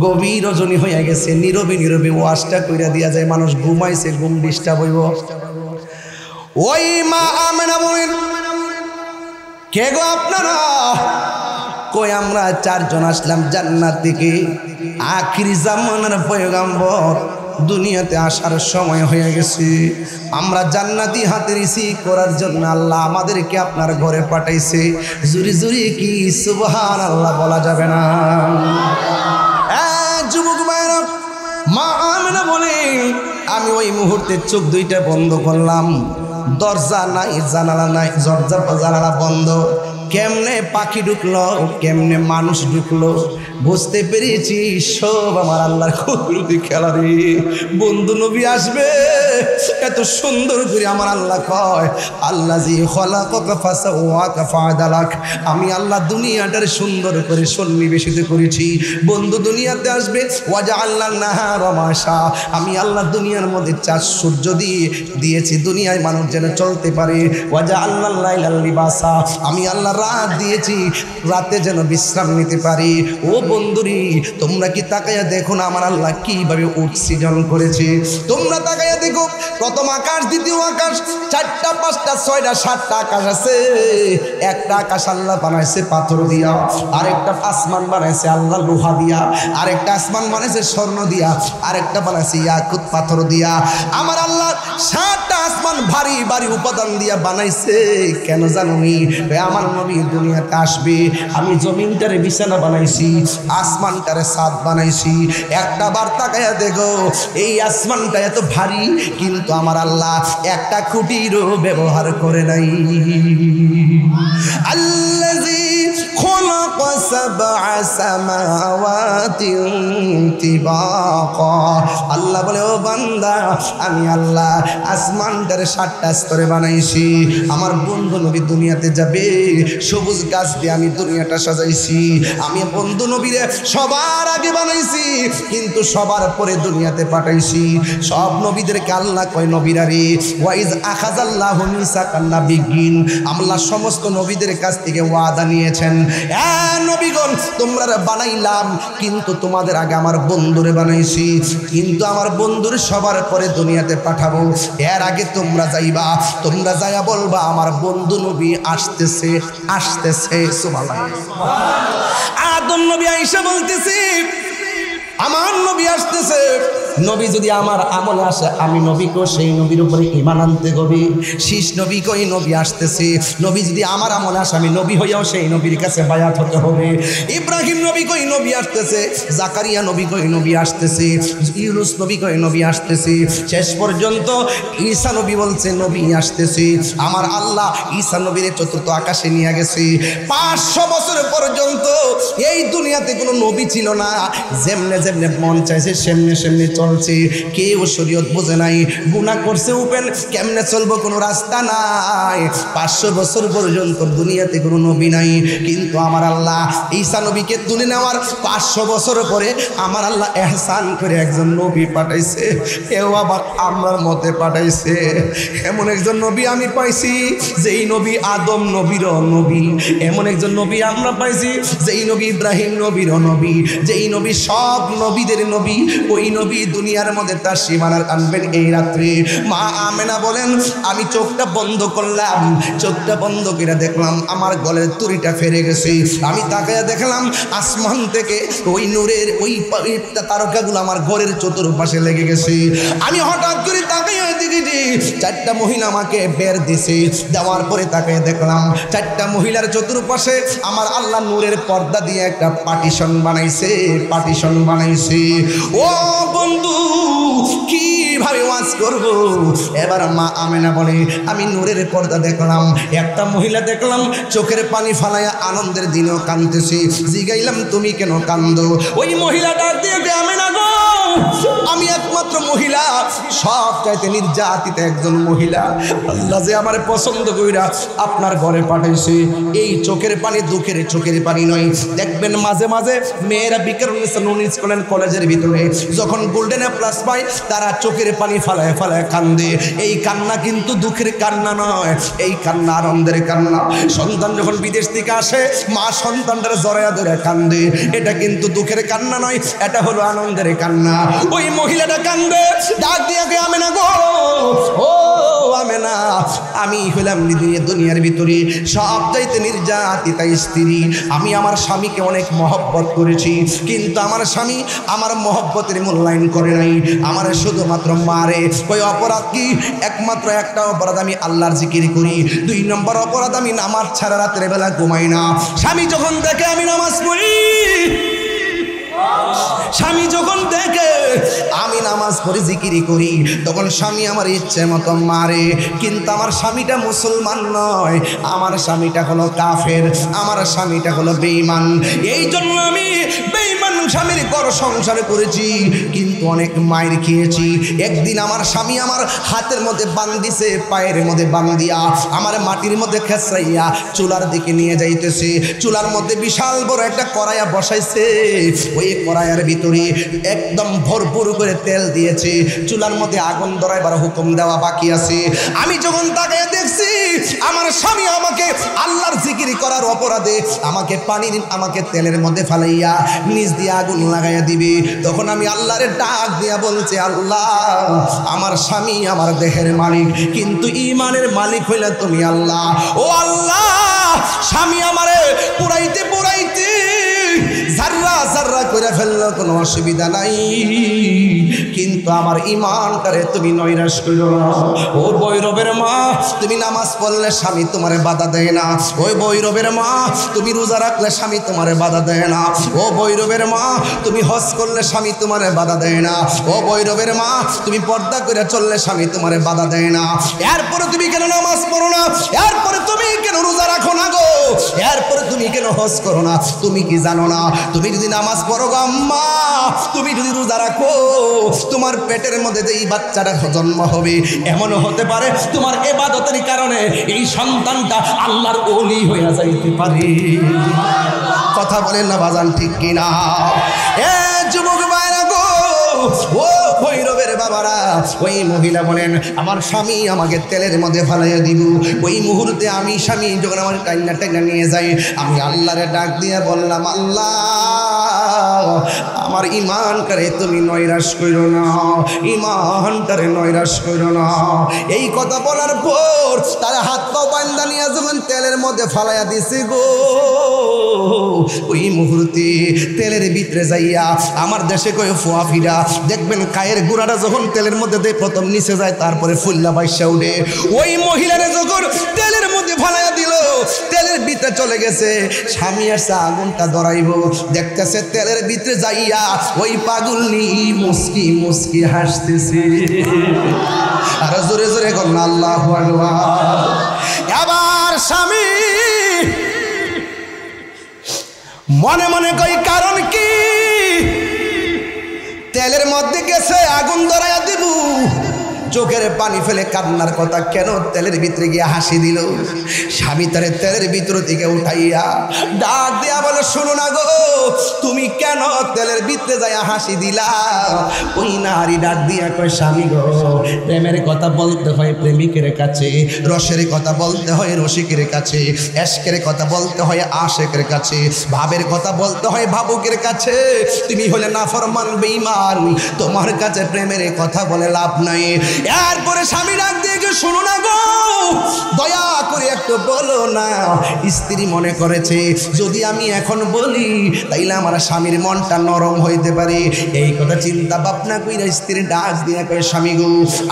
গভীর রজনী হয়ে গেছে, নীরবে নীরবে ওয়াজটা কইরা দিয়া যায়, মানুষ ঘুমাইছে, ঘুম ডিস্টার্ব হইব। ওই মা আমেনা বলেন, কে গো আপনারা? কই আমরা চারজন আসলাম জান্নাত থেকে। আখিরি জামানার পয়গম্বর দুনিয়াতে আসার সময় হয়ে গেছে। আমরা জান্নাতি হাতে রিসিভ করার জন্য আল্লাহ আমাদেরকে আপনার ঘরে পাঠাইছে। জুরি জুরি কি সুবহানাল্লাহ বলা যাবে না? যুবক ভাইরা, মা আমেনা বলে, আমি ওই মুহূর্তে চোখ দুইটা বন্ধ করলাম। দরজা নাই, জানালা নাই, জানালা বন্ধ। কেমনে পাখি ঢুকলো, কেমনে মানুষ ঢুকলো, বুঝতে পেরেছি সব আমার আল্লাহর কুদরতি খেলা রে। বন্ধু নবী আসবে, এত সুন্দর করে আমার আল্লাহ কয়, আল্লাযী খালাকাকা ফাসাওয়াকা ফাআদালাক। আমি আল্লাহ দুনিয়াটার সুন্দর করে সন্নিবেশিত করেছি। বন্ধু দুনিয়াতে আসবে, ওয়াজআলনা নাহারা মাশা। আমি আল্লাহ দুনিয়ার মধ্যে চাঁদ সূর্য দিয়েছি দুনিয়ায় মানুষ যেন চলতে পারে। ওয়াজআলনা লাইলা লিবাসা। আমি আল্লাহ রাত দিয়েছি, রাতে যেন বিশ্রাম নিতে পারি। ও বন্ধুরি, তোমরা কি তাকাইয়া দেখো না আমার আল্লাহ কিভাবে উট সৃজন করেছে? তোমরা তাকাইয়া দেখো, প্রথম আকাশ, দ্বিতীয় আকাশ, 4টা 5টা 6টা 7টা আকাশ আছে। একটা আকাশ আল্লাহ বানাইছে পাথর দিয়া, আরেকটা আসমান বানাইছে আল্লাহ লোহা দিয়া, আরেকটা আসমান বানাইছে স্বর্ণ দিয়া, আরেকটা বানাইছে ইয়াকুত পাথর দিয়া। আমার আল্লাহ 7টা আসমান ভারী ভারী উপাদান দিয়া বানাইছে। কেন জানুনি? আমার নবী দুনিয়াতে আসবে, আমি জমিনটারে বিছানা বানাইছি, আসমানটারে ছাদ বানাইছি। একটা বার তাকায়া দেখো, এই আসমানটা এত ভারী, কিন্তু আমার আল্লাহ একটা খুঁটিরও ব্যবহার করে নাই। আল্লাযী খালাকা সাবআ সামাওয়াতিন তিবাকা। আল্লাহ বলে, ও বান্দা, আমি আল্লাহ আসমানটারে 7টা স্তরে বানাইছি। আমার বন্ধু নবী দুনিয়াতে যাবে, সবুজ গাছ দিয়ে আমি দুনিয়াটা সাজাইছি। আমি বন্ধু নবীরে সবার আগে বানাইছি, কিন্তু সবার পরে দুনিয়াতে পাঠাইছি। সব নবীদেরকে আল্লাহ কয়, নবীরা রে, ওয়াইজ আখাযাল্লাহু মিসাকান নাবিয়্যিন। আল্লাহ সমস্ত নবীদের কাছ থেকে ওয়াদা নিয়েছেন, নবীগণ তোমরা বানাইলাম, কিন্তু তোমাদের আগে আমার বন্ধুরে বানাইছি, কিন্তু আমার বন্ধুর সবার পরে দুনিয়াতে পাঠাবো। এর আগে তোমরা যাইবা, তোমরা যাইয়া বলবা আমার বন্ধু নবী আসতেছে আসতেছে। সুবহানাল্লাহ। আদম নবী আয়েশা বলতেছে আমার নবী আসতেছে। নবী যদি আমার আমলে আসে, আমি নবীকেও সেই নবীর উপরে ঈমান আনতে হবে। শীষ নবী কই নবী আসতেছে, নবী যদি আমার আমলে আসে, আমি নবী হইয়াও সেই নবীর কাছে বায়াত হতে হবে। ইব্রাহিম নবী কই নবী আসতেছে, জাকারিয়া নবী কই নবী আসতেছে, ইউনুস নবী কই নবী আসতেছে, শেষ পর্যন্ত ঈসা নবী বলছে নবী আসতেছে। আমার আল্লাহ ঈসা নবীর চতুর্থ আকাশে নিয়ে গেছে। 500 বছর পর্যন্ত এই দুনিয়াতে কোনো নবী ছিল না। যেমনে যেমনে মন চাইছে সেমনে সেমনে চলছে, কেউ শরীয়ত বোঝে নাই, গুনাহ করছে উপেন কেমনে চলবো কোনো রাস্তা নাই। 500 বছর পর্যন্ত দুনিয়াতে কোনো নবী নাই, কিন্তু আমার আল্লাহ ঈসা নবীকে তুলে নেওয়ার 500 বছর পরে আমার আল্লাহ এহসান করে একজন নবী পাঠাইছে। কেউ আবার আমার মতে পাঠাইছে। এমন একজন নবী আমি পাইছি যেই নবী আদম নবীর নবী, এমন একজন নবী আমরা পাইছি যেই নবী ইব্রাহিম নবীর নবী, যেই নবী সব নবীদের নবী। ওই নবী দুনিয়ার মধ্যে তার সীমানা আনবেন এই রাত্রে। মা আমেনা বলেন আমি চোখটা বন্ধ করলাম, চোখটা বন্ধ করে দেখলাম আমার গলের তুড়িটা ফেরে গেছে। আমি তাকায় দেখলাম আসমান থেকে ওই নূরের ওই তারকাগুলো আমার ঘরের চতুর্পাশে লেগে গেছে। আমি হঠাৎ করে তাকাই দেখেছি 4টা মহিলা আমাকে বের দিছে। দেওয়ার পরে তাকায় দেখলাম 4টা মহিলার চতুর্পাশে আমার আল্লাহ নূরের পর্দা দিয়ে একটা পার্টিশন বানাইছে, পার্টিশন বানাইছে। ও বন্ধু কিভাবে ওয়াজ করব? এবার মা আমেনা বলে আমি নূরের পর্দা দেখলাম, একটা মহিলা দেখলাম চোখের পানি ফালাইয়া আনন্দের দিনেও কাঁদতেছে। জিগাইলাম তুমি কেন কান্দো? ওই মহিলাটা দিয়ে আমেনা গো আমি একমাত্র মহিলা, সব চাইতে নির্যাতিত একজন মহিলা। আল্লাহ যে আমার পছন্দ কইরা আপনার ঘরে পাঠাইছে। এই চোখের পানি দুঃখের চোখের পানি নয়। দেখবেন মাঝে মাঝে মেয়েরা বিকেরুন কলেজের ভিতরে যখন গোল্ডেন প্লাস পায় তারা চোখের পানি ফালায় ফালায় কান্দে। এই কান্না কিন্তু দুঃখের কান্না নয়, এই কান্না আনন্দের কান্না। সন্তান যখন বিদেশ থেকে আসে মা সন্তানটার জড়ায়া ধরে কান্দে, এটা কিন্তু দুঃখের কান্না নয়, এটা হলো আনন্দের কান্না। ওই মহিলাটা কান্দে, ডাক দিয়ে আমেনা গো, ও আমেনা আমি হইলাম দুনিয়ার ভিতরে সব চাইতে নির্যাতিতা স্ত্রী। আমি আমার স্বামীকে অনেক মহব্বত করেছি, কিন্তু আমার স্বামী আমার মহব্বতের মূল্যায়ন করে নাই, আমার শুধুমাত্র মারে। ওই অপরাধ কি? একমাত্র একটা অপরাধ, আমি আল্লাহর জিকির করি। 2 নম্বর অপরাধ, আমি নামাজ ছাড়া রাতের বেলা ঘুমাই না। স্বামী যখন দেখে আমি নামাজ পড়ি, স্বামী যখন দেখে আমি নামাজ পড়ে জিকিরি করি, তখন স্বামী আমার ইচ্ছে মতো মারে। কিন্তু আমার স্বামীটা মুসলমান নয়, আমার স্বামীটা হলো কাফের, আমার স্বামীটা হলো বেঈমান। এই জন্য আমি বেঈমান স্বামীর ঘর সংসার করেছি, কিন্তু অনেক মায়ের খেয়েছি। একদিন আমার স্বামী আমার হাতের মধ্যে বান্ধিছে, পায়ের মধ্যে বান্ধিয়া আমার মাটির মধ্যে খেসরাইয়া চুলার দিকে নিয়ে যাইতেছে। চুলার মধ্যে বিশাল বড় একটা কড়াইয়া বসাইছে। ওই কড়াইয়ের ভিতরে একদম ভরপুর করে তেল দিয়েছে। চুলার মধ্যে আগুন ধরাইবার হুকুম দেওয়া বাকি আছে। আমি যখন তাকে দেখছি আমার স্বামী আমাকে আল্লাহর জিকির করার অপরাধে আমাকে তেলের মধ্যে ফালাইয়া নিজ দিয়ে আগুন লাগাইয়া দিবে, তখন আমি আল্লাহর ডাক দিয়া বলছি আল্লাহ আমার স্বামী আমার দেহের মালিক, কিন্তু ঈমানের মালিক হইলে তুমি আল্লাহ। ও আল্লাহ স্বামী আমারে পুরাইতে পুরাইতে জাররা জাররা করে ফেললো, কোনো অসুবিধা নাই, কিন্তু আমার ঈমানটারে তুমি নৈরাশ করো না। ও বৈরবের মা তুমি নামাজ পড়লে স্বামী তোমারে বাধা দেয় না। ওই বৈরবের মা তুমি রোজা রাখলে স্বামী তোমারে বাধা দেয় না। ও বৈরবের মা তুমি হজ করলে স্বামী তোমারে বাধা দেয় না। ও বৈরবের মা তুমি পর্দা করে চললে স্বামী তোমারে বাধা দেয় না। এরপরে তুমি কেন নামাজ পড়ো না? এরপরে তুমি কেন রোজা রাখো না গো? এরপরে তুমি কেন হজ করো না? তুমি কি জানো না তুমি যদি নামাজ পড়ো গো আম্মা, তুমি যদি রোজা রাখো, তোমার পেটের মধ্যে যে এই বাচ্চাটা জন্ম হবে, এমনও হতে পারে তোমার ইবাদতের কারণে এই সন্তানটা আল্লাহর ওলি হয়ে যাইতে পারে। কথা বলেন না বাজান, ঠিক কিনা? এ যুবক ভাইরা গো, ও ভৈরবের বাবারা, ওই মহিলা বলেন আমার স্বামী আমাকে তেলের মধ্যে ফালাইয়া দিব। ওই মুহূর্তে আমি স্বামী যখন আমার টাইনা টাইনা নিয়ে যাই, আমি আল্লাহরে ডাক দিয়ে বললাম, আল্লাহ আমার ইমানটারে তুমি নৈরাশ করো না, ইমানটারে নৈরাশ করো না। এই কথা বলার পর তারা হাত পা বান্ধা নিয়ে যখন তেলের মধ্যে ফালাইয়া দিছে গো, ওই মুহূর্তে তেলের ভিতরে যাইয়া আমার দেশে কয়ে ফোয়া ফিরা দেখবেন কায়ের গুড়াটা যখন তেলের মধ্যে দিয়ে প্রথম নিচে যায় তারপরে ফুল্লা বাইসা উঠে। ওই মহিলারা যখন তেলের মধ্যে ফালাইয়া দিল, তেলের ভিতরে চলে গেছে, স্বামী আসছে আগুনটা ধরাইব, দেখতেছে তেলের ভিতরে যাইয়া ওই পাগলনি মুস্কি মুস্কি হাসতেছে। আর জোরে জোরে কন্যা আল্লাহু আকবার। আবার স্বামী মনে মনে কই কারণ কি, তেলের মধ্যে গেছে আগুন ধরাইয়া দিব, চোখের পানি ফেলে কান্নার কথা কেন তেলের ভিতরে গিয়ে হাসি দিল। স্বামী তারে তেলের ভিতর থেকে উঠাইয়া ডাক দিয়া বলে, শোনো না গো, তুমি কেন তেলের ভিতরে যাইয়া হাসি দিলা? ওই নারী ডাক দিয়া কয়, স্বামী গো, প্রেমের কথা বলতে হয় প্রেমিকের কাছে, রসের কথা বলতে হয় রসিকের কাছে, এশকের কথা বলতে হয় আশেকের কাছে, ভাবের কথা বলতে হয় ভাবুকের কাছে। তুমি হলে নাফরমান বেঈমান, তোমার কাছে প্রেমের কথা বলে লাভ নাই। এরপরে স্বামী ডাক দিয়ে, শোনো না গো, দয়া করে একটু বলো না। স্ত্রী মনে করেছে যদি আমি এখন বলি তাইলে আমার স্বামীর মনটা নরম হইতে পারে। এই কথা চিন্তা ভাবনা কইরা স্ত্রী ডাক দিয়ে কয়, স্বামী গো,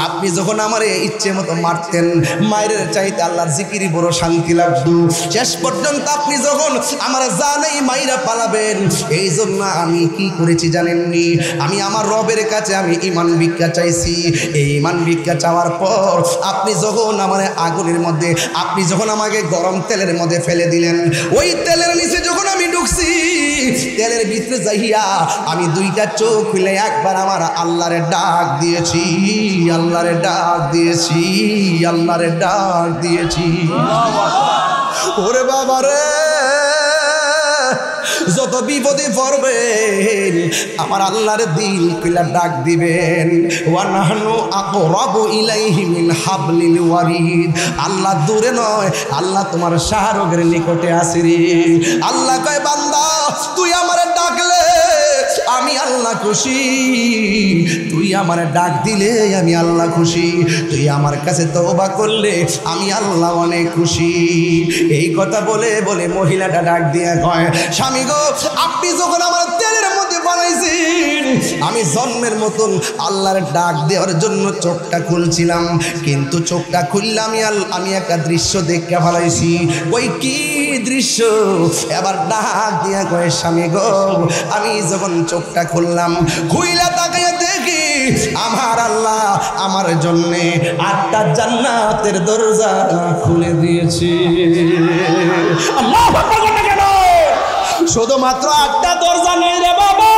আপনি যখন আমার ইচ্ছে মতো মারতেন, মায়ের চাইতে আল্লাহর জিকিরি বড় শান্তি লাগতো। শেষ পর্যন্ত আপনি যখন আমার জানেই মাইরা পালাবেন, এই জন্য আমি কি করেছি জানেননি? আমি আমার রবের কাছে আমি ঈমান ভিক্ষা চাইছি। এই ঈমান ভিক্ষা চাওয়ার পর আপনি যখন আমার আগুনের মধ্যে, আপনি যখন আমাকে গরম তেলের মধ্যে ফেলে দিলেন, ওই তেলের নিচে যখন আমি ঢুকছি, তেলের ভিতরে যাইয়া আমি দুইটা চোখ খুলে একবার আমার আল্লাহরে ডাক দিয়েছি, আল্লাহরে ডাক দিয়েছি, আল্লাহরে ডাক দিয়েছি। ওরে বাবা রে, যত বিপদে পড়বেন আমার আল্লাহর দিল কইলা ডাক দিবেন। ওয়ানাহনু আকরাবু ইলাইহি মিন হাবলিল ওয়ারিদ। আল্লাহ দূরে নয়, আল্লাহ তোমার শাহরগের নিকটে আছে রে। আল্লাহ কয়, বান্দা তুই আমারে ডাকলে আমি আল্লাহ খুশি, তুই আমার ডাক দিলে আমি আল্লাহ খুশি, তুই আমার কাছে তওবা করলে আমি আল্লাহ অনেক খুশি। এই কথা বলে বলে মহিলাটা ডাক দিয়ে কয়, স্বামী গো, আপনি যখন আমার তেলের মধ্যে বানাইছেন, আমি জন্মের মতন আল্লাহর ডাক দেওয়ার জন্য চোখটা খুলছিলাম, কিন্তু চোখটা খুললাম আমি একটা দৃশ্য দেখতে ফেলাইছি। ওই কি দৃশ্য? এবার ডাক দিয়া কয়, স্বামী গো, আমি যখন চোখটা খুললাম, খুইলা তাকাইয়া দেখি আমার আল্লাহ আমার জন্যে 8টা জান্নাতের দরজা খুলে দিয়েছে। আল্লাহু আকবার। কেন শুধুমাত্র 8টা দরজা নেই রে বাবা,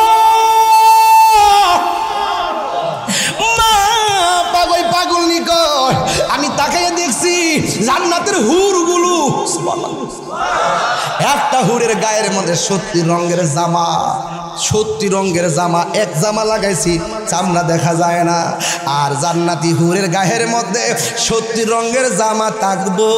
পাগল নিকট আমি তাকাইয়া দেখছি জান্নাতের হুরগুলো, একটা হুরের গায়ের মধ্যে 70 রঙের জামা, 70 রঙের জামা, এক জামা লাগাইছি চামড়া দেখা যায় না। আর জান্নাতি হুরের গায়ের মধ্যে 70 রঙের জামা থাকবো,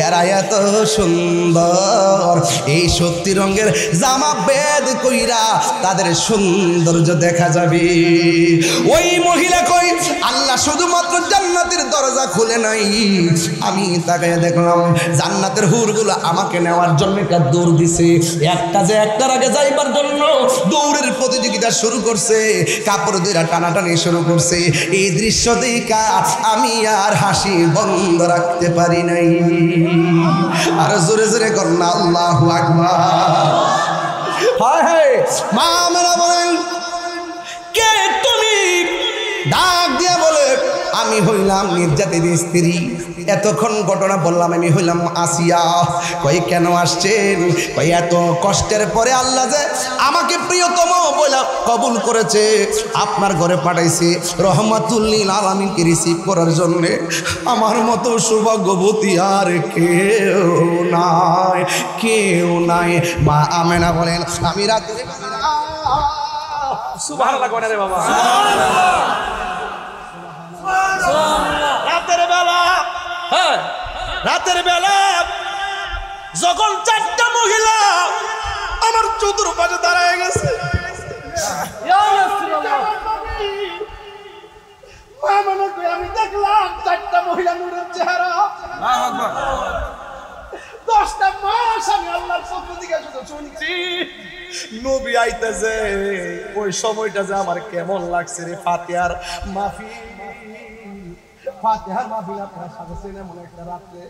এরা এত সুন্দর। এই 70 রঙের জামা বেদ কইরা তাদের সৌন্দর্য দেখা যাবে। ওই মহিলা কই, আল্লাহ শুধুমাত্র জান্নাতের দরজা খুলে নাই, আমি তাকায় দেখলাম জান্নাতের হুরগুলো আমাকে নেওয়ার জন্য একটা দৌড় দিছে। একটা যে একটার আগে যাইবার জন্য দৌড়ের প্রতিযোগিতা শুরু করছে, কাপড় দিয়ে টানাটানি শুরু করছে। এই দৃশ্য দেখা আমি আর হাসি বন্ধ রাখতে পারি নাই। আর জোরে জোরে কন্যা আল্লাহু আকবার। হায় হায়, মা মেরা বলেন, কে তুমি? ডাক দিয়ে বলে, আমি হইলাম নির্যাতিত স্ত্রী। এতক্ষণ ঘটনা বললাম, আমি হইলাম আসিয়া। কই কেন আসছেন? কই এত কষ্টের পরে আল্লাহ যে আমাকে প্রিয়তম বলে কবুল করেছে, আপনার ঘরে পাঠাইছে রহমাতুল লিল আলামিনকে রিসিভ করার জন্য। আমার মতো সৌভাগ্যবতী আর কেউ নাই, কেউ নাই। মা আমেনা বলেন, আমি রাতে সুবহানাল্লাহ কইনা রে বাবা, সুবহানাল্লাহ। রাতের বেলা যখন 4টা মহিলা আমার চতুর্পাশে দাঁড়ায় গেছে, আমি দেখলাম 4টা মহিলা নূরের চেহারা। 10টা মাস আমি আল্লাহর পক্ষ থেকে শুধু শুনছি নবী আইতেছে। ওই সময়টা যে আমার কেমন লাগছে রে। ফাতিহার মাহফিল আপনারা সাজাচ্ছেন এমন একটা রাত্রে,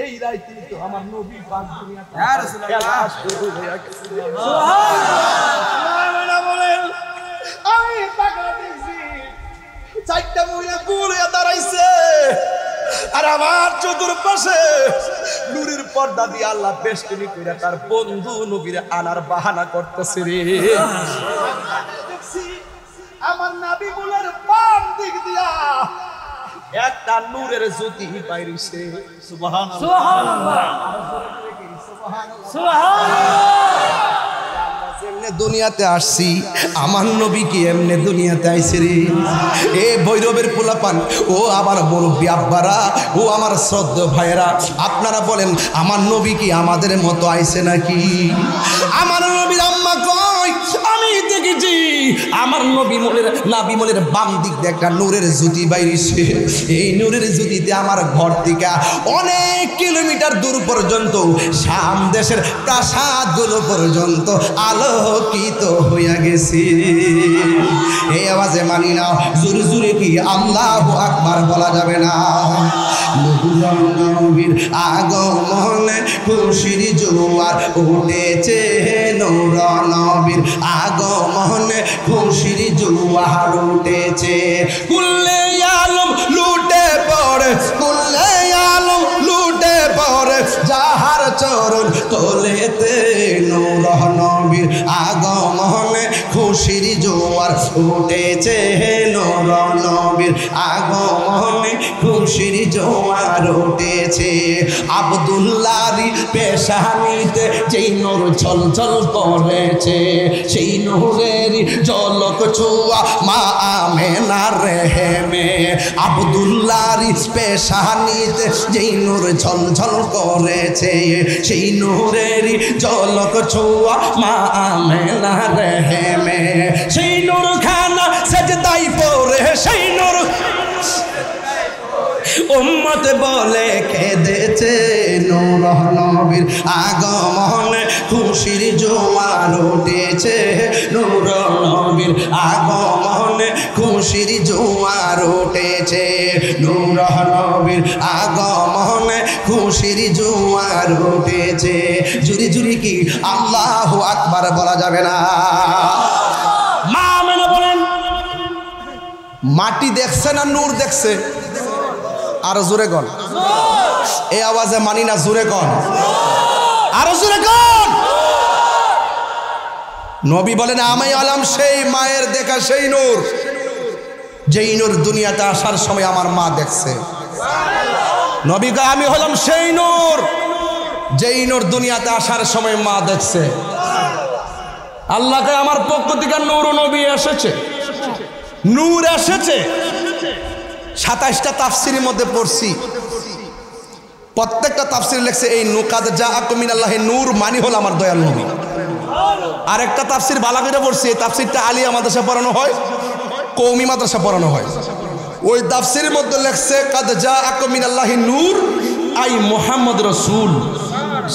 এই রাইতে তো আমার নবী পাক দুনিয়াতে খেলা শুরু হয়ে গেছে। বলেন আমি তাকা দেখছি 4টা মহিলা গোল হয়ে দাঁড়াইছে, আর আমার চতুর্পাশে নূরের পর্দা দিয়ে আল্লাহ বেষ্টনী করে তার বন্ধু নবীরে আনার বাহানা করতেছে রে। আমার নবী বলার বাম দিক দিয়া একটা নূরের জ্যোতি বাইরেছে। সুবহানাল্লাহ সুবহানাল্লাহ সুবহানাল্লাহ। এমনে দুনিয়াতে আসছি, আমার নবী কি এমনে দুনিয়াতে আইছে রে। এ ভৈরবের পোলাপান, ও আমার মুরব্বী আব্বারা, ও আমার শ্রদ্ধেয় ভাইয়েরা, আপনারা বলেন আমার নবী কি আমাদের মতো আইছে নাকি? আমার নবীর আম্মা কই আমি দেখেছি আমার নবী মলের বাম দিক দিয়ে একটা নূরের জ্যোতি বাইরেছে। এই নূরের জ্যোতিতে আমার ঘর থেকে অনেক কিলোমিটার দূর পর্যন্ত শাম দেশের প্রাসাদগুলো পর্যন্ত আলোকিত হইয়া গেছে। এই আওয়াজে মানি না, জোরে জোরে কি আল্লাহু আকবার বলা যাবে না? নবীর আগমনে খুশির জোয়ার উঠেছে, নূর নবীর আগমনে খুশির জোয়ার উঠেছে। কুল্লে আলম লুটে পড়ে, কুল্লে আলম লুটে পড়ে যাহার চরণ তোলেতে, নূর নবীর আগমনে খুশির জোয়ার উঠেছে, নূর নবীর আগমনে খুশির জোয়ার উঠেছে। আব্দুল্লাহর পেশানিতে যেই নূর ঝলঝল করেছে, সেই নূরের ঝলক ছোঁয়া মা আমেনার রেহেমে। আব্দুল্লাহর পেশানিতে যেই নূর ঝলঝল করেছে, সেই নূরের ঝলক ছোঁয়া মা আমেনার রেহেমে। সেই নূর খানা সেজদায় পড়ে, সেই নূর উম্মত বলে কেঁদেছে, নূর নবীর আগমনে খুশির জোয়ার উঠেছে, নূর নবীর আগমনে খুশির জোয়ার উঠেছে, নূর নবীর আগমনে খুশির জোয়ার উঠেছে। জুরি জুরি কি আল্লাহু আকবার বলা যাবে না? মা মেনে বলেন, মাটি দেখছে না নূর দেখছে? আরো জোরে কন। এই আওয়াজে মানি না, জোরে কন, আরো জোরে কন। নবী বলেন আমি হলাম সেই মায়ের দেখা সেই নূর, যেই নূর দুনিয়াতে আসার সময় আমার মা দেখছে। নবী কয় আমি হলাম সেই নূর, যেই নূর দুনিয়াতে আসার সময় মা দেখছে। আল্লাহ কয় আমার পক্ষ থেকে নূর নবী এসেছে, নূর এসেছে। 27টা তাফসিরের মধ্যে পড়ছি, প্রত্যেকটা তাফসির লেখছে এই নুকাদ জাআকুম মিনাল্লাহি নূর মানি হল আমার দয়াল নবী। আরেকটা তাফসির বালাগীরে পড়ছি, এই তাফসিরটা আলিয়া মাদ্রাসা পড়ানো হয়, কওমি মাদ্রাসা পড়ানো হয়। ওই তাফসিরের মধ্যে লেখছে কাদ জাআকুম মিনাল্লাহি নূর আই মুহাম্মদ রাসূল,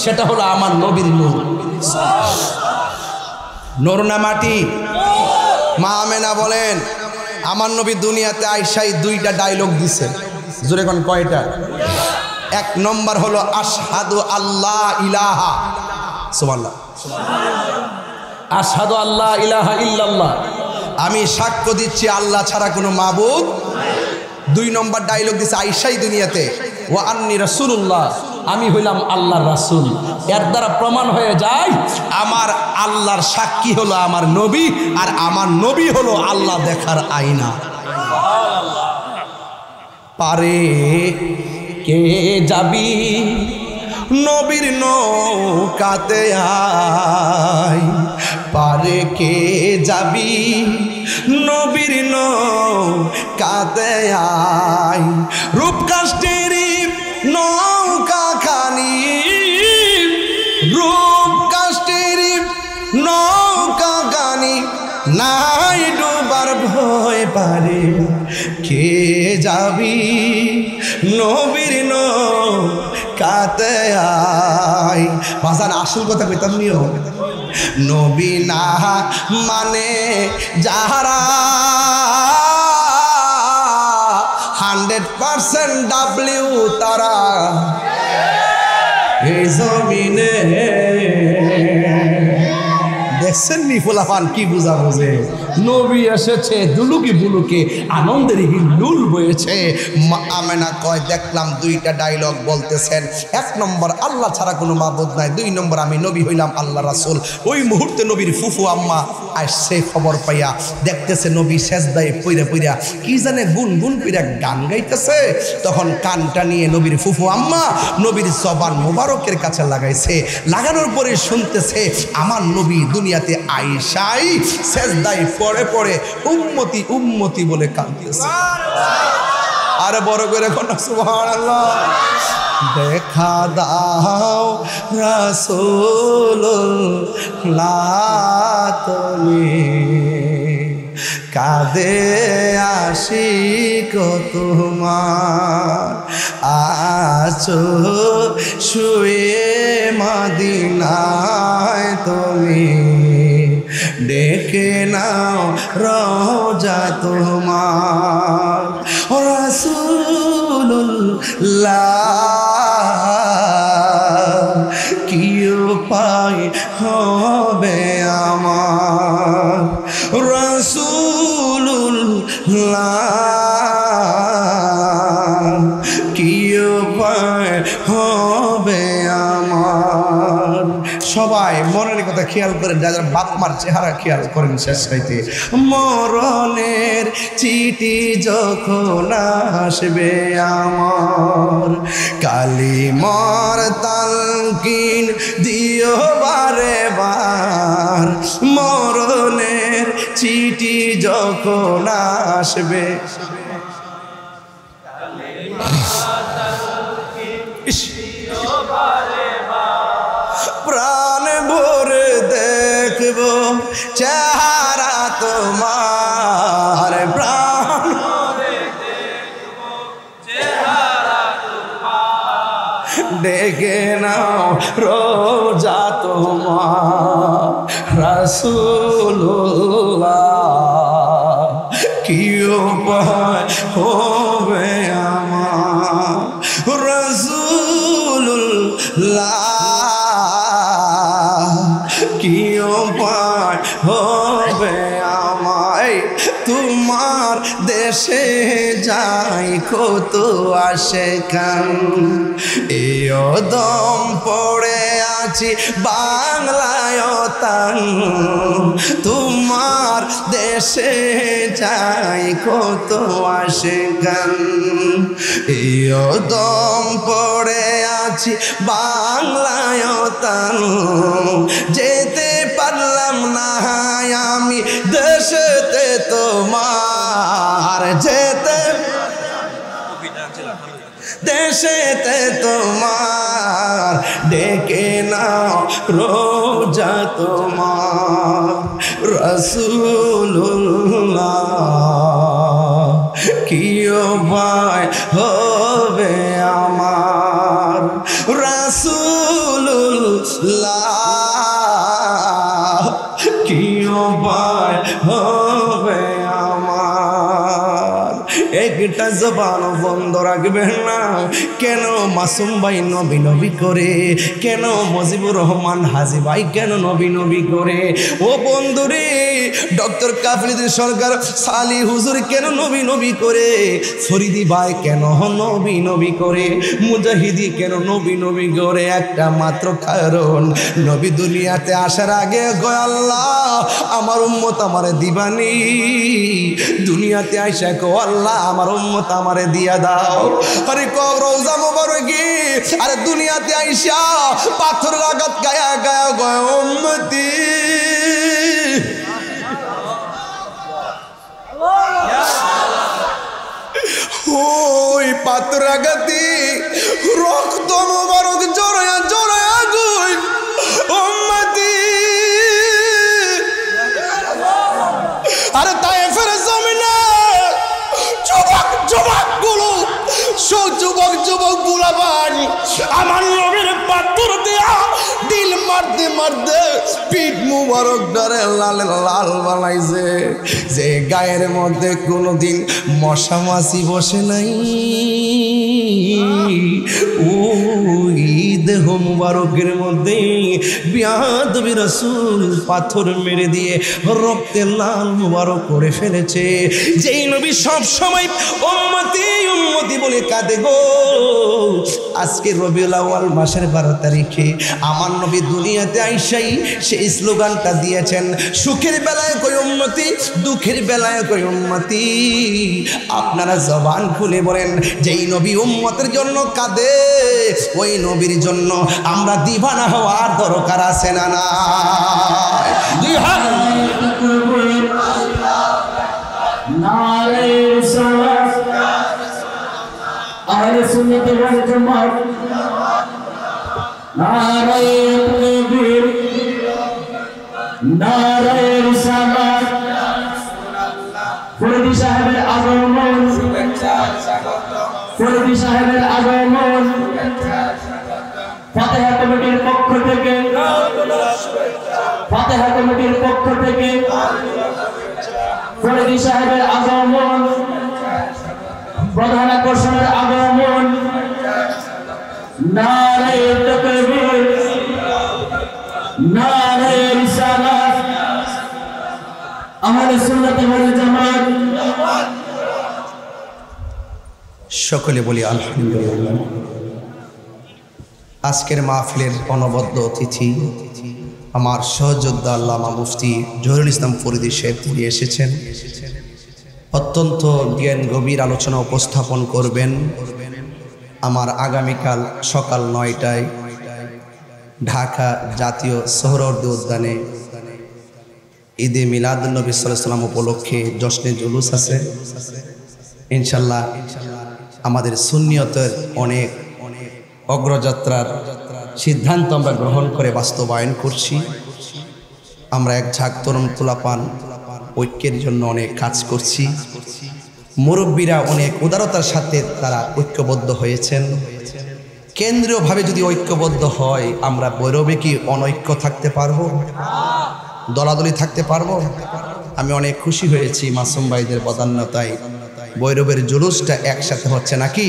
সেটা হলো আমার নবীর নূর। নূর না মাটি? মা আমেনা বলেন আমার নবী দুনিয়াতে আইসাই 2টা ডায়লগ দিছে। জোরে কোন কয়টা? 1 নম্বর হলো আশহাদু আল্লাহ ইলাহা, সুবহানাল্লাহ, আশহাদু আল্লাহ ইলাহা ইল্লাল্লাহ, আমি সাক্ষ্য দিচ্ছি আল্লাহ ছাড়া কোনো মাবুদ। 2 নম্বর ডায়লগ দিছে আইসাই দুনিয়াতে ওয়া আন্নী রাসূলুল্লাহ, আমি হইলাম আল্লাহর রাসূল। এর দ্বারা প্রমাণ হয়ে যায় আমার আল্লাহর সাক্ষী হলো আমার নবী, আর আমার নবী হলো আল্লাহ দেখার আয়না। পারে কে যাবি নবীর নৌকাতে আয়, পারে কে যাবি নবীর নৌকাতে আয়, রূপকাষ্টের নৌকা কে যাবি নবীর নৌকাতে আয়। বাজান আসল কথা কইতাম নিও, নবী না মানে যাহারা 100% ডাব্লিউ তারা এই জমিনে। দেখছেন নি ফুলাফান কি বুঝা বোঝে, নবী এসেছে দুলুকি বুলুকে আনন্দের হিল্লুল বয়েছে। আমেনা কয় দেখলাম দুইটা ডায়লগ বলতেছেন, 1 নম্বর আল্লাহ ছাড়া কোনো মাবুদ নাই, 2 নম্বর আমি নবী হইলাম আল্লাহ রাসূল। ওই মুহূর্তে নবীর ফুফু আম্মা আসছে খবর পাইয়া, দেখতেছে নবী সেজদায় পইরা পইরা কি জানে গুনগুন কইরা গান গাইতেছে। তখন কানটা নিয়ে নবীর ফুফু আম্মা নবীর জবান মোবারকের কাছে লাগাইছে, লাগানোর পরে শুনতেছে আমার নবী দুনিয়াতে আইসাই সেজদায় পড়ে পড়ে উম্মতি উম্মতি বলে কাঁদতেছে। আরে বড় করে কোন সুবহানাল্লাহ। দেখা দাও রাসূলুল্লাহ তুমি কাঁদে আশিক তোমার, আছো শুয়ে মদিনায় তুমি ডেকে নাও রওজা তোমার। রাসূলুল্লাহ কি উপায় হবে আমার, রাসূলুল্লাহ কি উপায় হবে আমার। সবাই মনের কথা খেয়াল করেন, যারা বাপ মার চেহারা খেয়াল করেন শেষ হইতে। মরণের চিঠি যখন আসবে আমার, কালিমার তালকিন দিও বারে বার। মরণের চিঠি যখন আসবে, প্রাণ ভরে দেখব চেহারা তোমার, প্রাণ ডেকে নাও রোজা তোমার। রাসূলুল্লাহ কি উপায় হবে আমার, রাসূলুল্লাহ কি উপায় হবে আমায়। তোমার দেশে যাই কত আশেকান, এও দম পড়ে আছি বাংলায় তান। তোমার দেশে যাই কত আশেকান, এও দম পড়ে আছি বাংলায় তান। যেতে পারলাম না আমি দেশেতে তোমার, যেতে দেশেতে তোমার ডেকে নাও রোজা তোমার। রাসূলুল্লাহ কি উপায় হবে আমার, রাসূলুল্লাহ কি উপায় হবে আমার। একটা জবান বন্ধ রাখবেন না। কেন মাসুম ভাই নবী নবী করে, কেন মুজিবুর রহমান হাজী ভাই কেন নবী নবী করে, ও বন্ধুরে ডক্টর কাফিলুদ্দিন সরকার সালি হুজুর কেন নবী নবী করে, ফরিদি ভাই কেন নবী নবী করে, মুজাহিদি কেন নবী নবী করে। একটা মাত্র কারণ, নবী দুনিয়াতে আসার আগে গয় আল্লাহ আমার উম্মত আমারে দিবানি, দুনিয়াতে আইসা কো আল্লাহ আমার উম্মত আমারে দিয়া দাও। আরে কব রওজা মোবারকে, আরে দুনিয়াতে আইসা পাথর লাগাত গায়া গায়া গয় উম্মতি। ওই পাথর লাগাতি রক্ত মোবারক জড়ায়া জড়ায়া গই উম্মতি। আরে তায়েফের জমিনে যুবক মারতে পিঠ মুবারক ধরে লাল লাল বানাইছে, যে গায়ের মধ্যে কোনোদিন মশা মাছি বসে নাই, ওই দেহ মুবারকের মধ্যে বিয়াদবি রাসূল পাথর মেরে দিয়ে রক্তে লাল মুবারক করে ফেলেছে। যেই নবী সব সময় উম্মতি উম্মতি বলে কাঁদে গো, আজকে রবিউল আউয়াল মাসের 12 তারিখে আমার নবী দুনিয়াতে আইসাই সেই স্লোগানটা দিয়েছেন, সুখের বেলায় কই উম্মতি, দুঃখের বেলায় কই উম্মতি। আপনারা জবান খুলে বলেন, যেই নবী উম্মতের জন্য কাঁদে ওই নবীর জন্য আমরা দিবানা হওয়ার দরকার আছে না না? দুই হাত নারে সালাত আহলে সুন্নাত ওয়াল জামাত, নারে তাকবীর, নারে রিসালাত, ফরিদি সাহেবের আগমন, ফরিদি সাহেবের আগমন, ফাতিহা কমিটির পক্ষ থেকে, ফাতিহা কমিটির পক্ষ থেকে ফরিদি সাহেবের আগমন, প্রধান আকর্ষণের আগমন, নারে তাকবীর, নারে রিসালাত, আহলে সুন্নাত ওয়াল জামাত। সকলে বলি আলহামদুলিল্লাহ। আজকের মাহফিলের অনবদ্য অতিথি আমার সহযোদ্ধা আল্লামা মুফতি জহিরুল ইসলাম ফরিদী সাহেব তিনি এসেছেন। অত্যন্ত জ্ঞান গভীর আলোচনা উপস্থাপন করবেন। আমার আগামীকাল সকাল 9টায় ঢাকা জাতীয় সোহরাওয়ার্দী উদ্যানে ঈদে মিলাদুন্নবী সাল্লাল্লাহু আলাইহি ওয়াসাল্লাম উপলক্ষে জশ্নে জুলুস আছে। ইনশাল্লাহ আমাদের সুন্নিয়তের অনেক অগ্রযাত্রার সিদ্ধান্ত আমরা গ্রহণ করে বাস্তবায়ন করছি। আমরা এক ঝাঁক তরুণ পোলাপান ঐক্যের জন্য অনেক কাজ করছি। মুরব্বীরা অনেক উদারতার সাথে তারা ঐক্যবদ্ধ হয়েছেন। কেন্দ্রীয়ভাবে যদি ঐক্যবদ্ধ হয়, আমরা ভৈরবে কি অনৈক্য থাকতে পারবো? দলাদলি থাকতে পারবো? আমি অনেক খুশি হয়েছি মাসুম ভাইদের বদান্যতায় ভৈরবের জুলুসটা একসাথে হচ্ছে নাকি।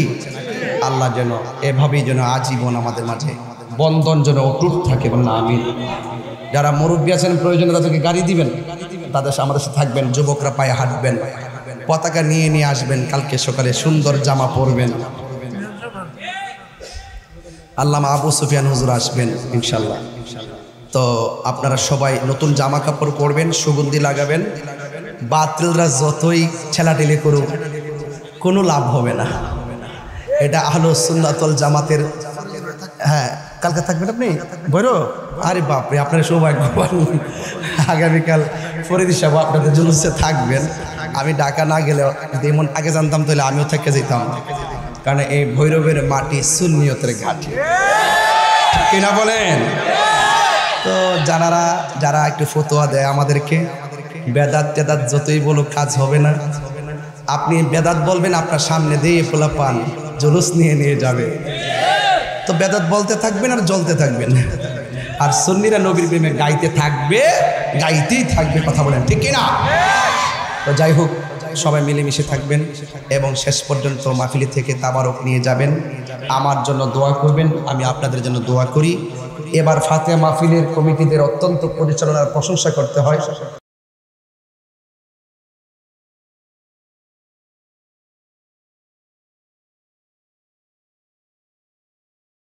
আল্লাহ যেন এভাবেই যেন আজীবন আমাদের মাঝে বন্ধন যেন অটুট থাকে, বলুন আমিন। যারা মুরব্বী আছেন প্রয়োজনে তাদেরকে গাড়ি দিবেন, তাদের আমাদের সাথে থাকবেন। যুবকরা পায়ে হাঁটবেন, পতাকা নিয়ে নিয়ে আসবেন, কালকে সকালে সুন্দর জামা পরবেন। আল্লামা আবু সুফিয়ান হুজুর আসবেন ইনশাল্লাহ। তো আপনারা সবাই নতুন জামা কাপড় পরবেন, সুগন্ধি লাগাবেন। বাতিলরা যতই ছেলাটেলি করুক কোনো লাভ হবে না। এটা আহলুস সুন্নাত ওয়াল জামাতের। হ্যাঁ, কালকে থাকবেন আপনি বৈরো? আরে বাপরে, আপনার সৌভাগ্যবান। আগামীকাল ফরিদী সাহেব আপনাদের জুলুসে থাকবেন। আমি ঢাকা না গেলেও যদি এমন আগে জানতাম তাহলে আমিও থেকে যেতাম, কারণ এই ভৈরবের মাটি সুন্নিয়তের ঘাঁটি, ঠিক কিনা বলেন? তো যারা একটু ফতোয়া দেয় আমাদেরকে, বেদাত টেদাত যতই বলো কাজ হবে না। আপনি বেদাত বলবেন, আপনার সামনে দিয়ে পোলা পান জুলুস নিয়ে নিয়ে যাবে। তো বেদাত বলতে থাকবেন আর জ্বলতে থাকবেন, আর সুন্নিরা নবীর প্রেমে গাইতে থাকবে, গাইতেই থাকবে। কথা বলেন ঠিক কিনা? তো যাই হোক, সবাই মিলেমিশে থাকবেন এবং শেষ পর্যন্ত মাহফিল থেকে তাবারক নিয়ে যাবেন। আমার জন্য দোয়া করবেন, আমি আপনাদের জন্য দোয়া করি। এবার ফাতিহা মাহফিলের কমিটিদের অত্যন্ত পরিচালনার প্রশংসা করতে হয়।